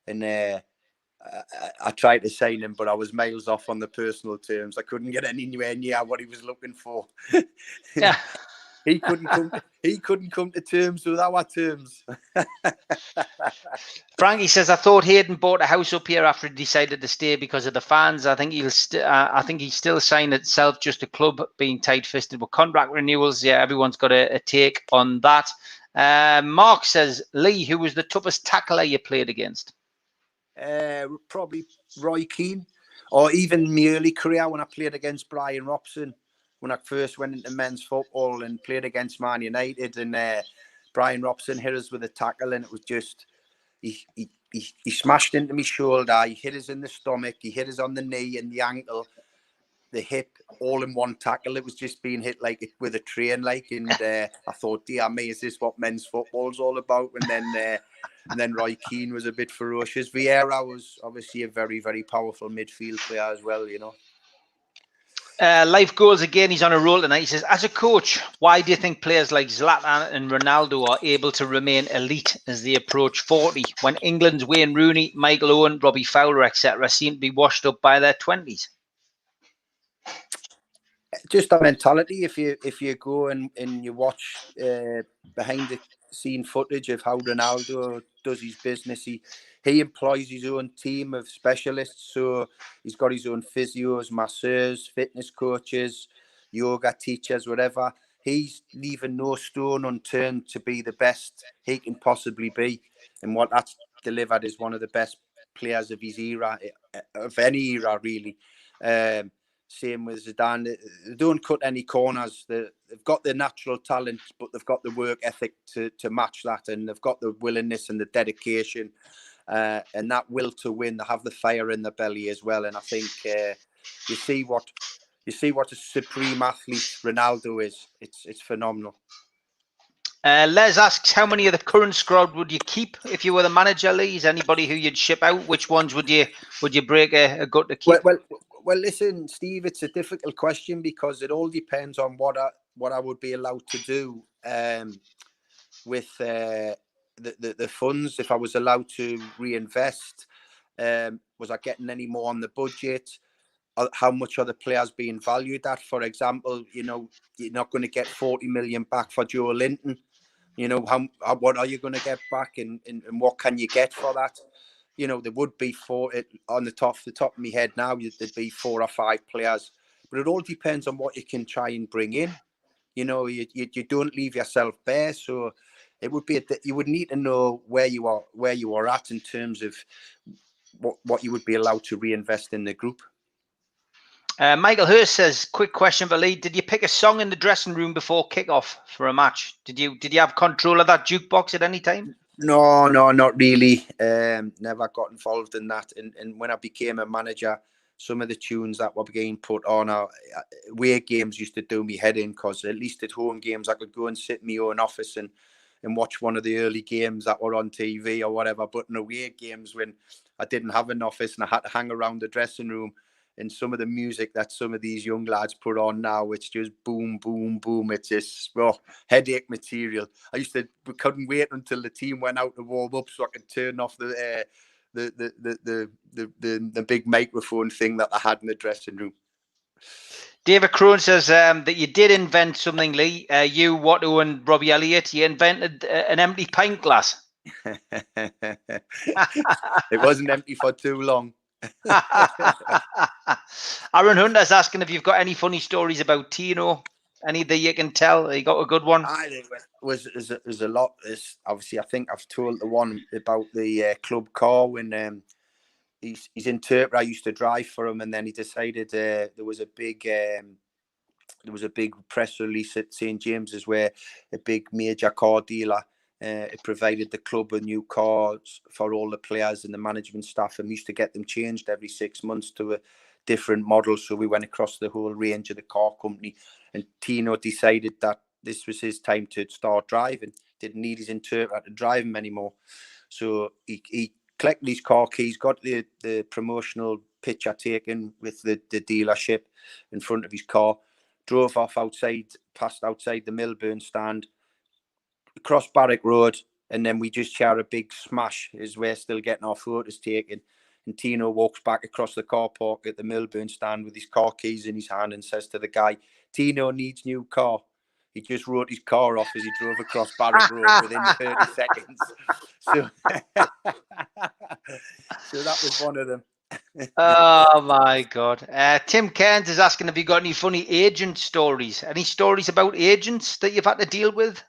And I tried to sign him, but I was miles off on the personal terms. I couldn't get anywhere near what he was looking for. Yeah. He couldn't come to terms with our terms. Frankie says, I thought Hayden bought a house up here after he decided to stay because of the fans. I think he's still signed itself, just a club being tight-fisted with contract renewals. Yeah, everyone's got a take on that. Mark says, Lee, who was the toughest tackler you played against? Probably Roy Keane, or even my early career when I played against Brian Robson. When I first went into men's football and played against Man United, and Brian Robson hit us with a tackle, and it was just he smashed into my shoulder, he hit us in the stomach, he hit us on the knee and the ankle, the hip, all in one tackle. It was just being hit like with a train, and I thought, dear me, is this what men's football's all about? And then Roy Keane was a bit ferocious. Vieira was obviously a very, very powerful midfield player as well, Life goals again. He's on a roll tonight. He says, as a coach, why do you think players like Zlatan and Ronaldo are able to remain elite as they approach 40 when England's Wayne Rooney, Michael Owen, Robbie Fowler, etc. seem to be washed up by their 20s? Just a mentality. If you go and you watch behind the scene footage of how Ronaldo does his business, he employs his own team of specialists. So he's got his own physios, masseurs, fitness coaches, yoga teachers, whatever. He's leaving no stone unturned to be the best he can possibly be. And what that's delivered is one of the best players of his era, of any era, really. Same with Zidane. They don't cut any corners. They've got the natural talent, but they've got the work ethic to match that, and they've got the willingness and the dedication and that will to win. They have the fire in their belly as well. And I think you see what a supreme athlete Ronaldo is. It's phenomenal. Les asks, how many of the current squad would you keep if you were the manager, Lee? Is anybody who you'd ship out? Which ones would you break a gut to keep? Well, listen, Steve, it's a difficult question because it all depends on what I would be allowed to do with the funds. If I was allowed to reinvest, was I getting any more on the budget? How much are the players being valued at? For example, you're not going to get 40 million back for Joe Linton. What are you going to get back, and what can you get for that? There would be on the top of my head now, there'd be 4 or 5 players, but it all depends on what you can try and bring in. You don't leave yourself bare. So it would be, you would need to know where you are at in terms of what you would be allowed to reinvest in the group. Michael Hurst says, quick question for Lee. Did you pick a song in the dressing room before kickoff for a match? Did you have control of that jukebox at any time? No, not really. Never got involved in that. And when I became a manager, some of the tunes that were being put on away games used to do me head in, because at least at home games I could go and sit in my own office and watch one of the early games that were on TV or whatever. But in away games, when I didn't have an office and I had to hang around the dressing room, and some of the music that some of these young lads put on now, it's just boom, boom, boom. It's just headache material. We couldn't wait until the team went out to warm up so I could turn off the big microphone thing that I had in the dressing room. David Crone says that you did invent something, Lee. You, Watto, and Robbie Elliott, you invented an empty pint glass. It wasn't empty for too long. Aaron Hunter's asking if you've got any funny stories about Tino. Any that you can tell? You got a good one? There's a lot. Obviously, I think I've told the one about the club car when his interpreter I used to drive for him, and then he decided there was a big press release at St James's where a big major car dealer it provided the club with new cars for all the players and the management staff, and we used to get them changed every 6 months to a different model. So we went across the whole range of the car company, and Tino decided that this was his time to start driving. Didn't need his interpreter to drive him anymore. So he collected his car keys, got the promotional picture taken with the dealership in front of his car, drove off past outside the Milburn stand, across Barrack Road, and then we just share a big smash as we're still getting our photos taken. And Tino walks back across the car park at the Milburn stand with his car keys in his hand and says to the guy, "Tino needs new car." He just wrote his car off as he drove across Barrack Road within 30 seconds. So that was one of them. Oh my God. Tim Cairns is asking, have you got any funny agent stories? Any stories about agents that you've had to deal with?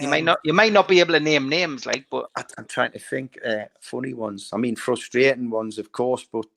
You might not be able to name names, but I'm trying to think funny ones. I mean, frustrating ones, of course, but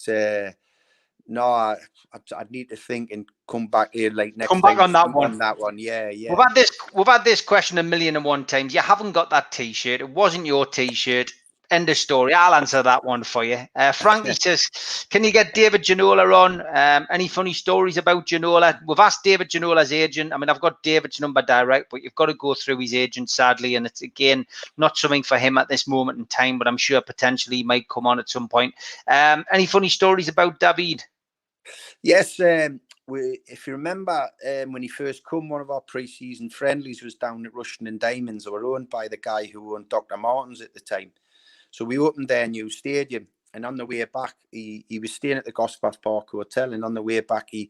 no, I'd need to think and come back here next come time back on that one. On that one, yeah. We've had this question 1,001 times. You haven't got that T-shirt. It wasn't your T-shirt. End of story. I'll answer that one for you. Frankie says, can you get David Ginola on? Any funny stories about Ginola? We've asked David Ginola's agent. I mean, I've got David's number direct, but you've got to go through his agent, sadly. And it's, again, not something for him at this moment in time, but I'm sure potentially he might come on at some point. Any funny stories about David? Yes, if you remember, when he first come, one of our pre-season friendlies was down at Rushden and Diamonds. They were owned by the guy who owned Dr. Martens at the time. So we opened their new stadium, and on the way back, he was staying at the Gosforth Park Hotel, and on the way back, he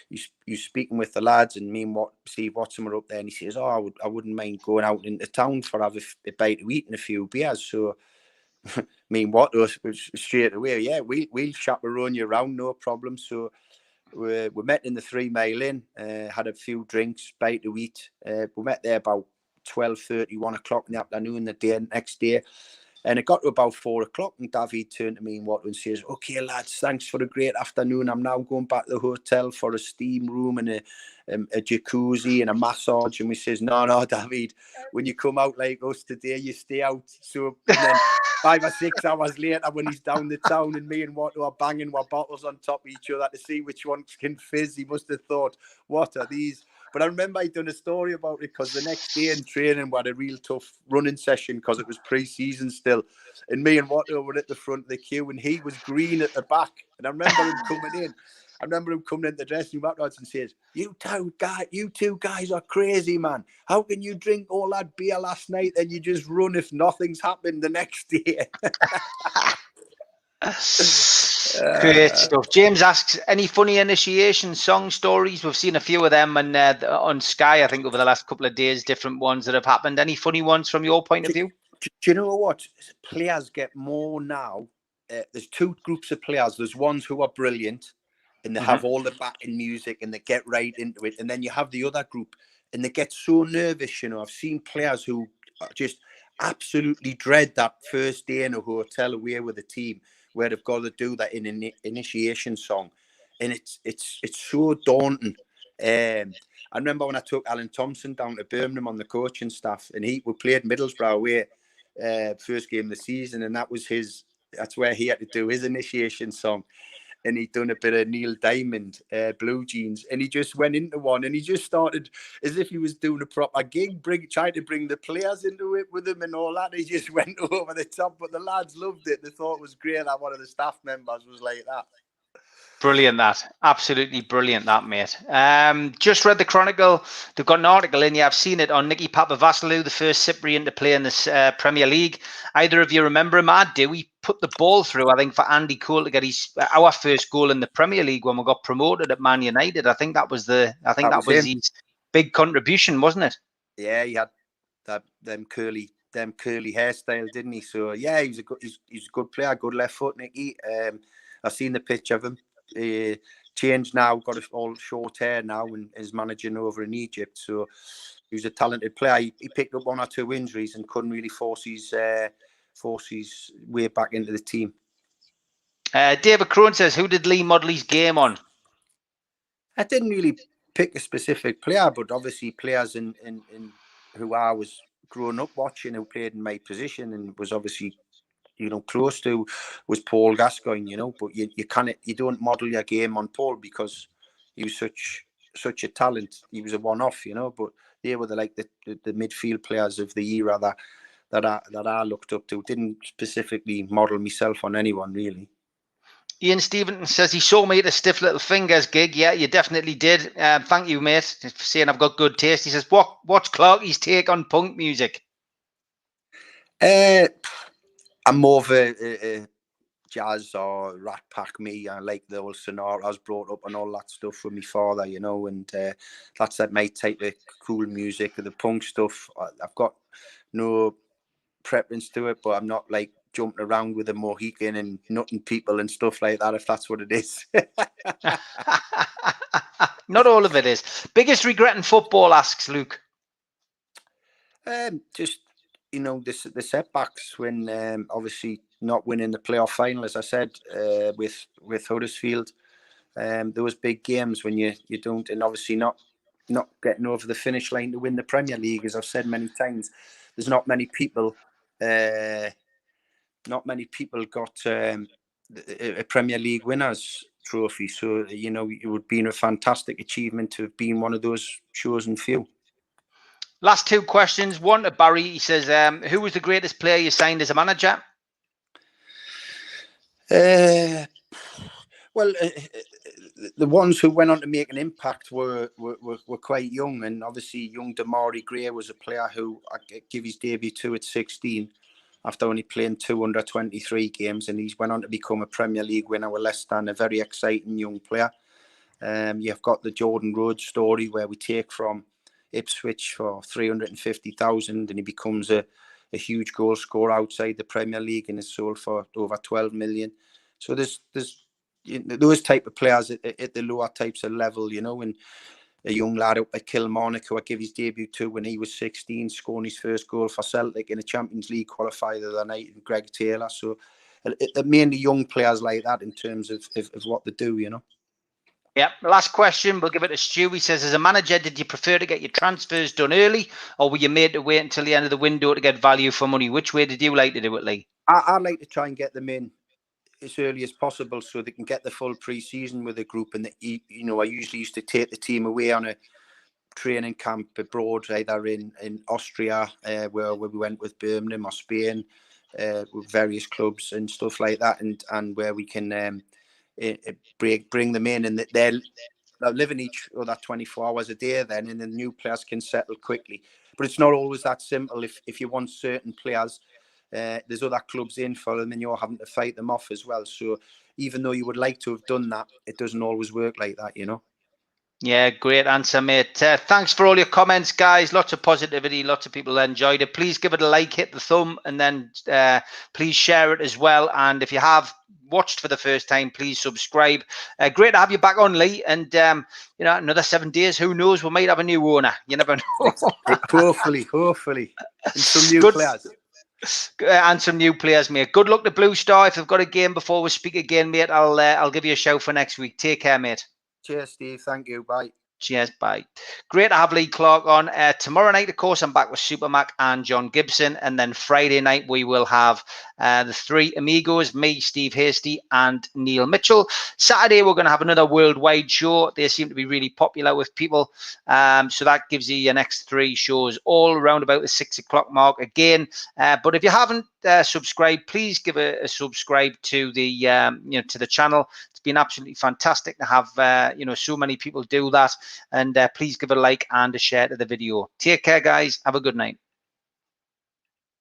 was speaking with the lads, and me and Steve Watson were up there, and he says, "Oh, I wouldn't mind going out into town for have a bite to eat and a few beers." So me and Watson was straight away, yeah, we'll chaperone you around, no problem. So we met in the 3 Mile Inn, had a few drinks, bite to eat. We met there about 12:30, 1 o'clock in the afternoon the next day. And it got to about 4 o'clock, and David turned to me and Watson and says, "Okay, lads, thanks for a great afternoon. I'm now going back to the hotel for a steam room and a jacuzzi and a massage." And we says, No, David, when you come out like us today, you stay out. So then 5 or 6 hours later, when he's down the town and me and Watson are banging our bottles on top of each other to see which one can fizz, he must have thought, what are these? But I remember I'd done a story about it because the next day in training we had a real tough running session because it was pre-season still. And me and Watto were at the front of the queue and he was green at the back. And I remember him coming in. I remember him coming in the dressing room afterwards and says, you two guys are crazy, man. How can you drink all that beer last night and you just run if nothing's happened the next day?" Great stuff. James asks, any funny initiation song stories? We've seen a few of them on Sky, I think, over the last couple of days, different ones that have happened. Any funny ones from your point of view? Do you know what? Players get more now. There's 2 groups of players. There's ones who are brilliant and they have all the backing music and they get right into it. And then you have the other group and they get so nervous. You know, I've seen players who just absolutely dread that first day in a hotel away with the team, where they've got to do that in an initiation song, and it's so daunting. I remember when I took Alan Thompson down to Birmingham on the coaching staff, and we played Middlesbrough away, first game of the season, and that's where he had to do his initiation song. And he'd done a bit of Neil Diamond, Blue Jeans, and he just went into one and he just started as if he was doing a proper gig, trying to bring the players into it with him and all that. He just went over the top, but the lads loved it. They thought it was great that one of the staff members was like that. Brilliant, that. Absolutely brilliant, that, mate. Just read the Chronicle. They've got an article in here. I've seen it on Nicky Papavasalou, the first Cyprian to play in this Premier League. Either of you remember him? I do. He put the ball through, I think, for Andy Cole to get our first goal in the Premier League when we got promoted at Man United. I think that was his big contribution, wasn't it? Yeah, he had them curly hairstyle, didn't he? So yeah, he's a good player, good left foot, Nicky. I've seen the picture of him. Changed now, got all short hair now, and is managing over in Egypt. So he was a talented player. He picked up 1 or 2 injuries and couldn't really force his way back into the team. David Crone says, who did Lee model his game on? I didn't really pick a specific player, but obviously players in who I was growing up watching, who played in my position and was obviously, you know, close to, was Paul Gascoigne, you know. But you don't model your game on Paul because he was such a talent. He was a one-off, you know. But they were the midfield players of the era that I looked up to. Didn't specifically model myself on anyone really. Ian Stevenson says he saw me at a Stiff Little Fingers gig. Yeah, you definitely did. Thank you, mate, for saying I've got good taste. He says, what's Clarky's take on punk music? I'm more of a jazz or Rat Pack me. I like the old Sonata. I was brought up on all that stuff with my father, you know, and that's my type of cool music. The punk stuff, I've got no preference to it, but I'm not like jumping around with a Mohican and nutting people and stuff like that, if that's what it is. Not all of it is. Biggest regret in football, asks Luke. Just, you know, the setbacks when obviously not winning the playoff final, as I said, with Huddersfield. There was big games when you don't, and obviously not getting over the finish line to win the Premier League, as I've said many times. There's not many people got a Premier League winners trophy. So, you know, it would be a fantastic achievement to have been one of those chosen few. Last 2 questions. One to Barry. He says, who was the greatest player you signed as a manager? the ones who went on to make an impact were quite young, and obviously young Damari Gray was a player who I give his debut to at 16 after only playing 223 games, and he's went on to become a Premier League winner with Leicester and a very exciting young player. You've got the Jordan Rhodes story where we take from Ipswich for 350,000 and he becomes a huge goal scorer outside the Premier League and is sold for over 12 million. So there's those type of players at the lower types of level, you know, and a young lad up at Kilmarnock who I gave his debut to when he was 16, scoring his first goal for Celtic in a Champions League qualifier the other night, and Greg Taylor. So mainly young players like that in terms of what they do, you know. Yep. Last question. We'll give it to Stu. He says, as a manager, did you prefer to get your transfers done early, or were you made to wait until the end of the window to get value for money? Which way did you like to do it, Lee? I'd like to try and get them in as early as possible so they can get the full pre-season with the group. And you know, I usually used to take the team away on a training camp abroad, either in Austria, where we went with Birmingham, or Spain, with various clubs and stuff like that, and where we can bring them in, and they're living each other 24 hours a day then, and the new players can settle quickly. But it's not always that simple. If you want certain players, there's other clubs in for them and you're having to fight them off as well. So even though you would like to have done that, it doesn't always work like that, you know. Yeah, great answer, mate. Thanks for all your comments, guys. Lots of positivity. Lots of people enjoyed it. Please give it a like, hit the thumb, and then please share it as well. And if you have watched for the first time, please subscribe. Great to have you back on, Lee. And, you know, another 7 days, who knows? We might have a new owner. You never know. Hopefully. And some new players. And some new players, mate. Good luck to Blue Star. If they've got a game before we speak again, mate, I'll give you a shout for next week. Take care, mate. Cheers, Steve. Thank you. Bye. Cheers. Bye. Great to have Lee Clark on. Tomorrow night, of course, I'm back with Supermac and John Gibson. And then Friday night, we will have the three amigos, me, Steve Hasty, and Neil Mitchell. Saturday, we're going to have another worldwide show. They seem to be really popular with people. So that gives you your next 3 shows all around about the 6 o'clock mark again. But if you haven't subscribed, please give a subscribe to the to the channel. It's been absolutely fantastic to have so many people do that. And please give a like and a share to the video. Take care, guys. Have a good night.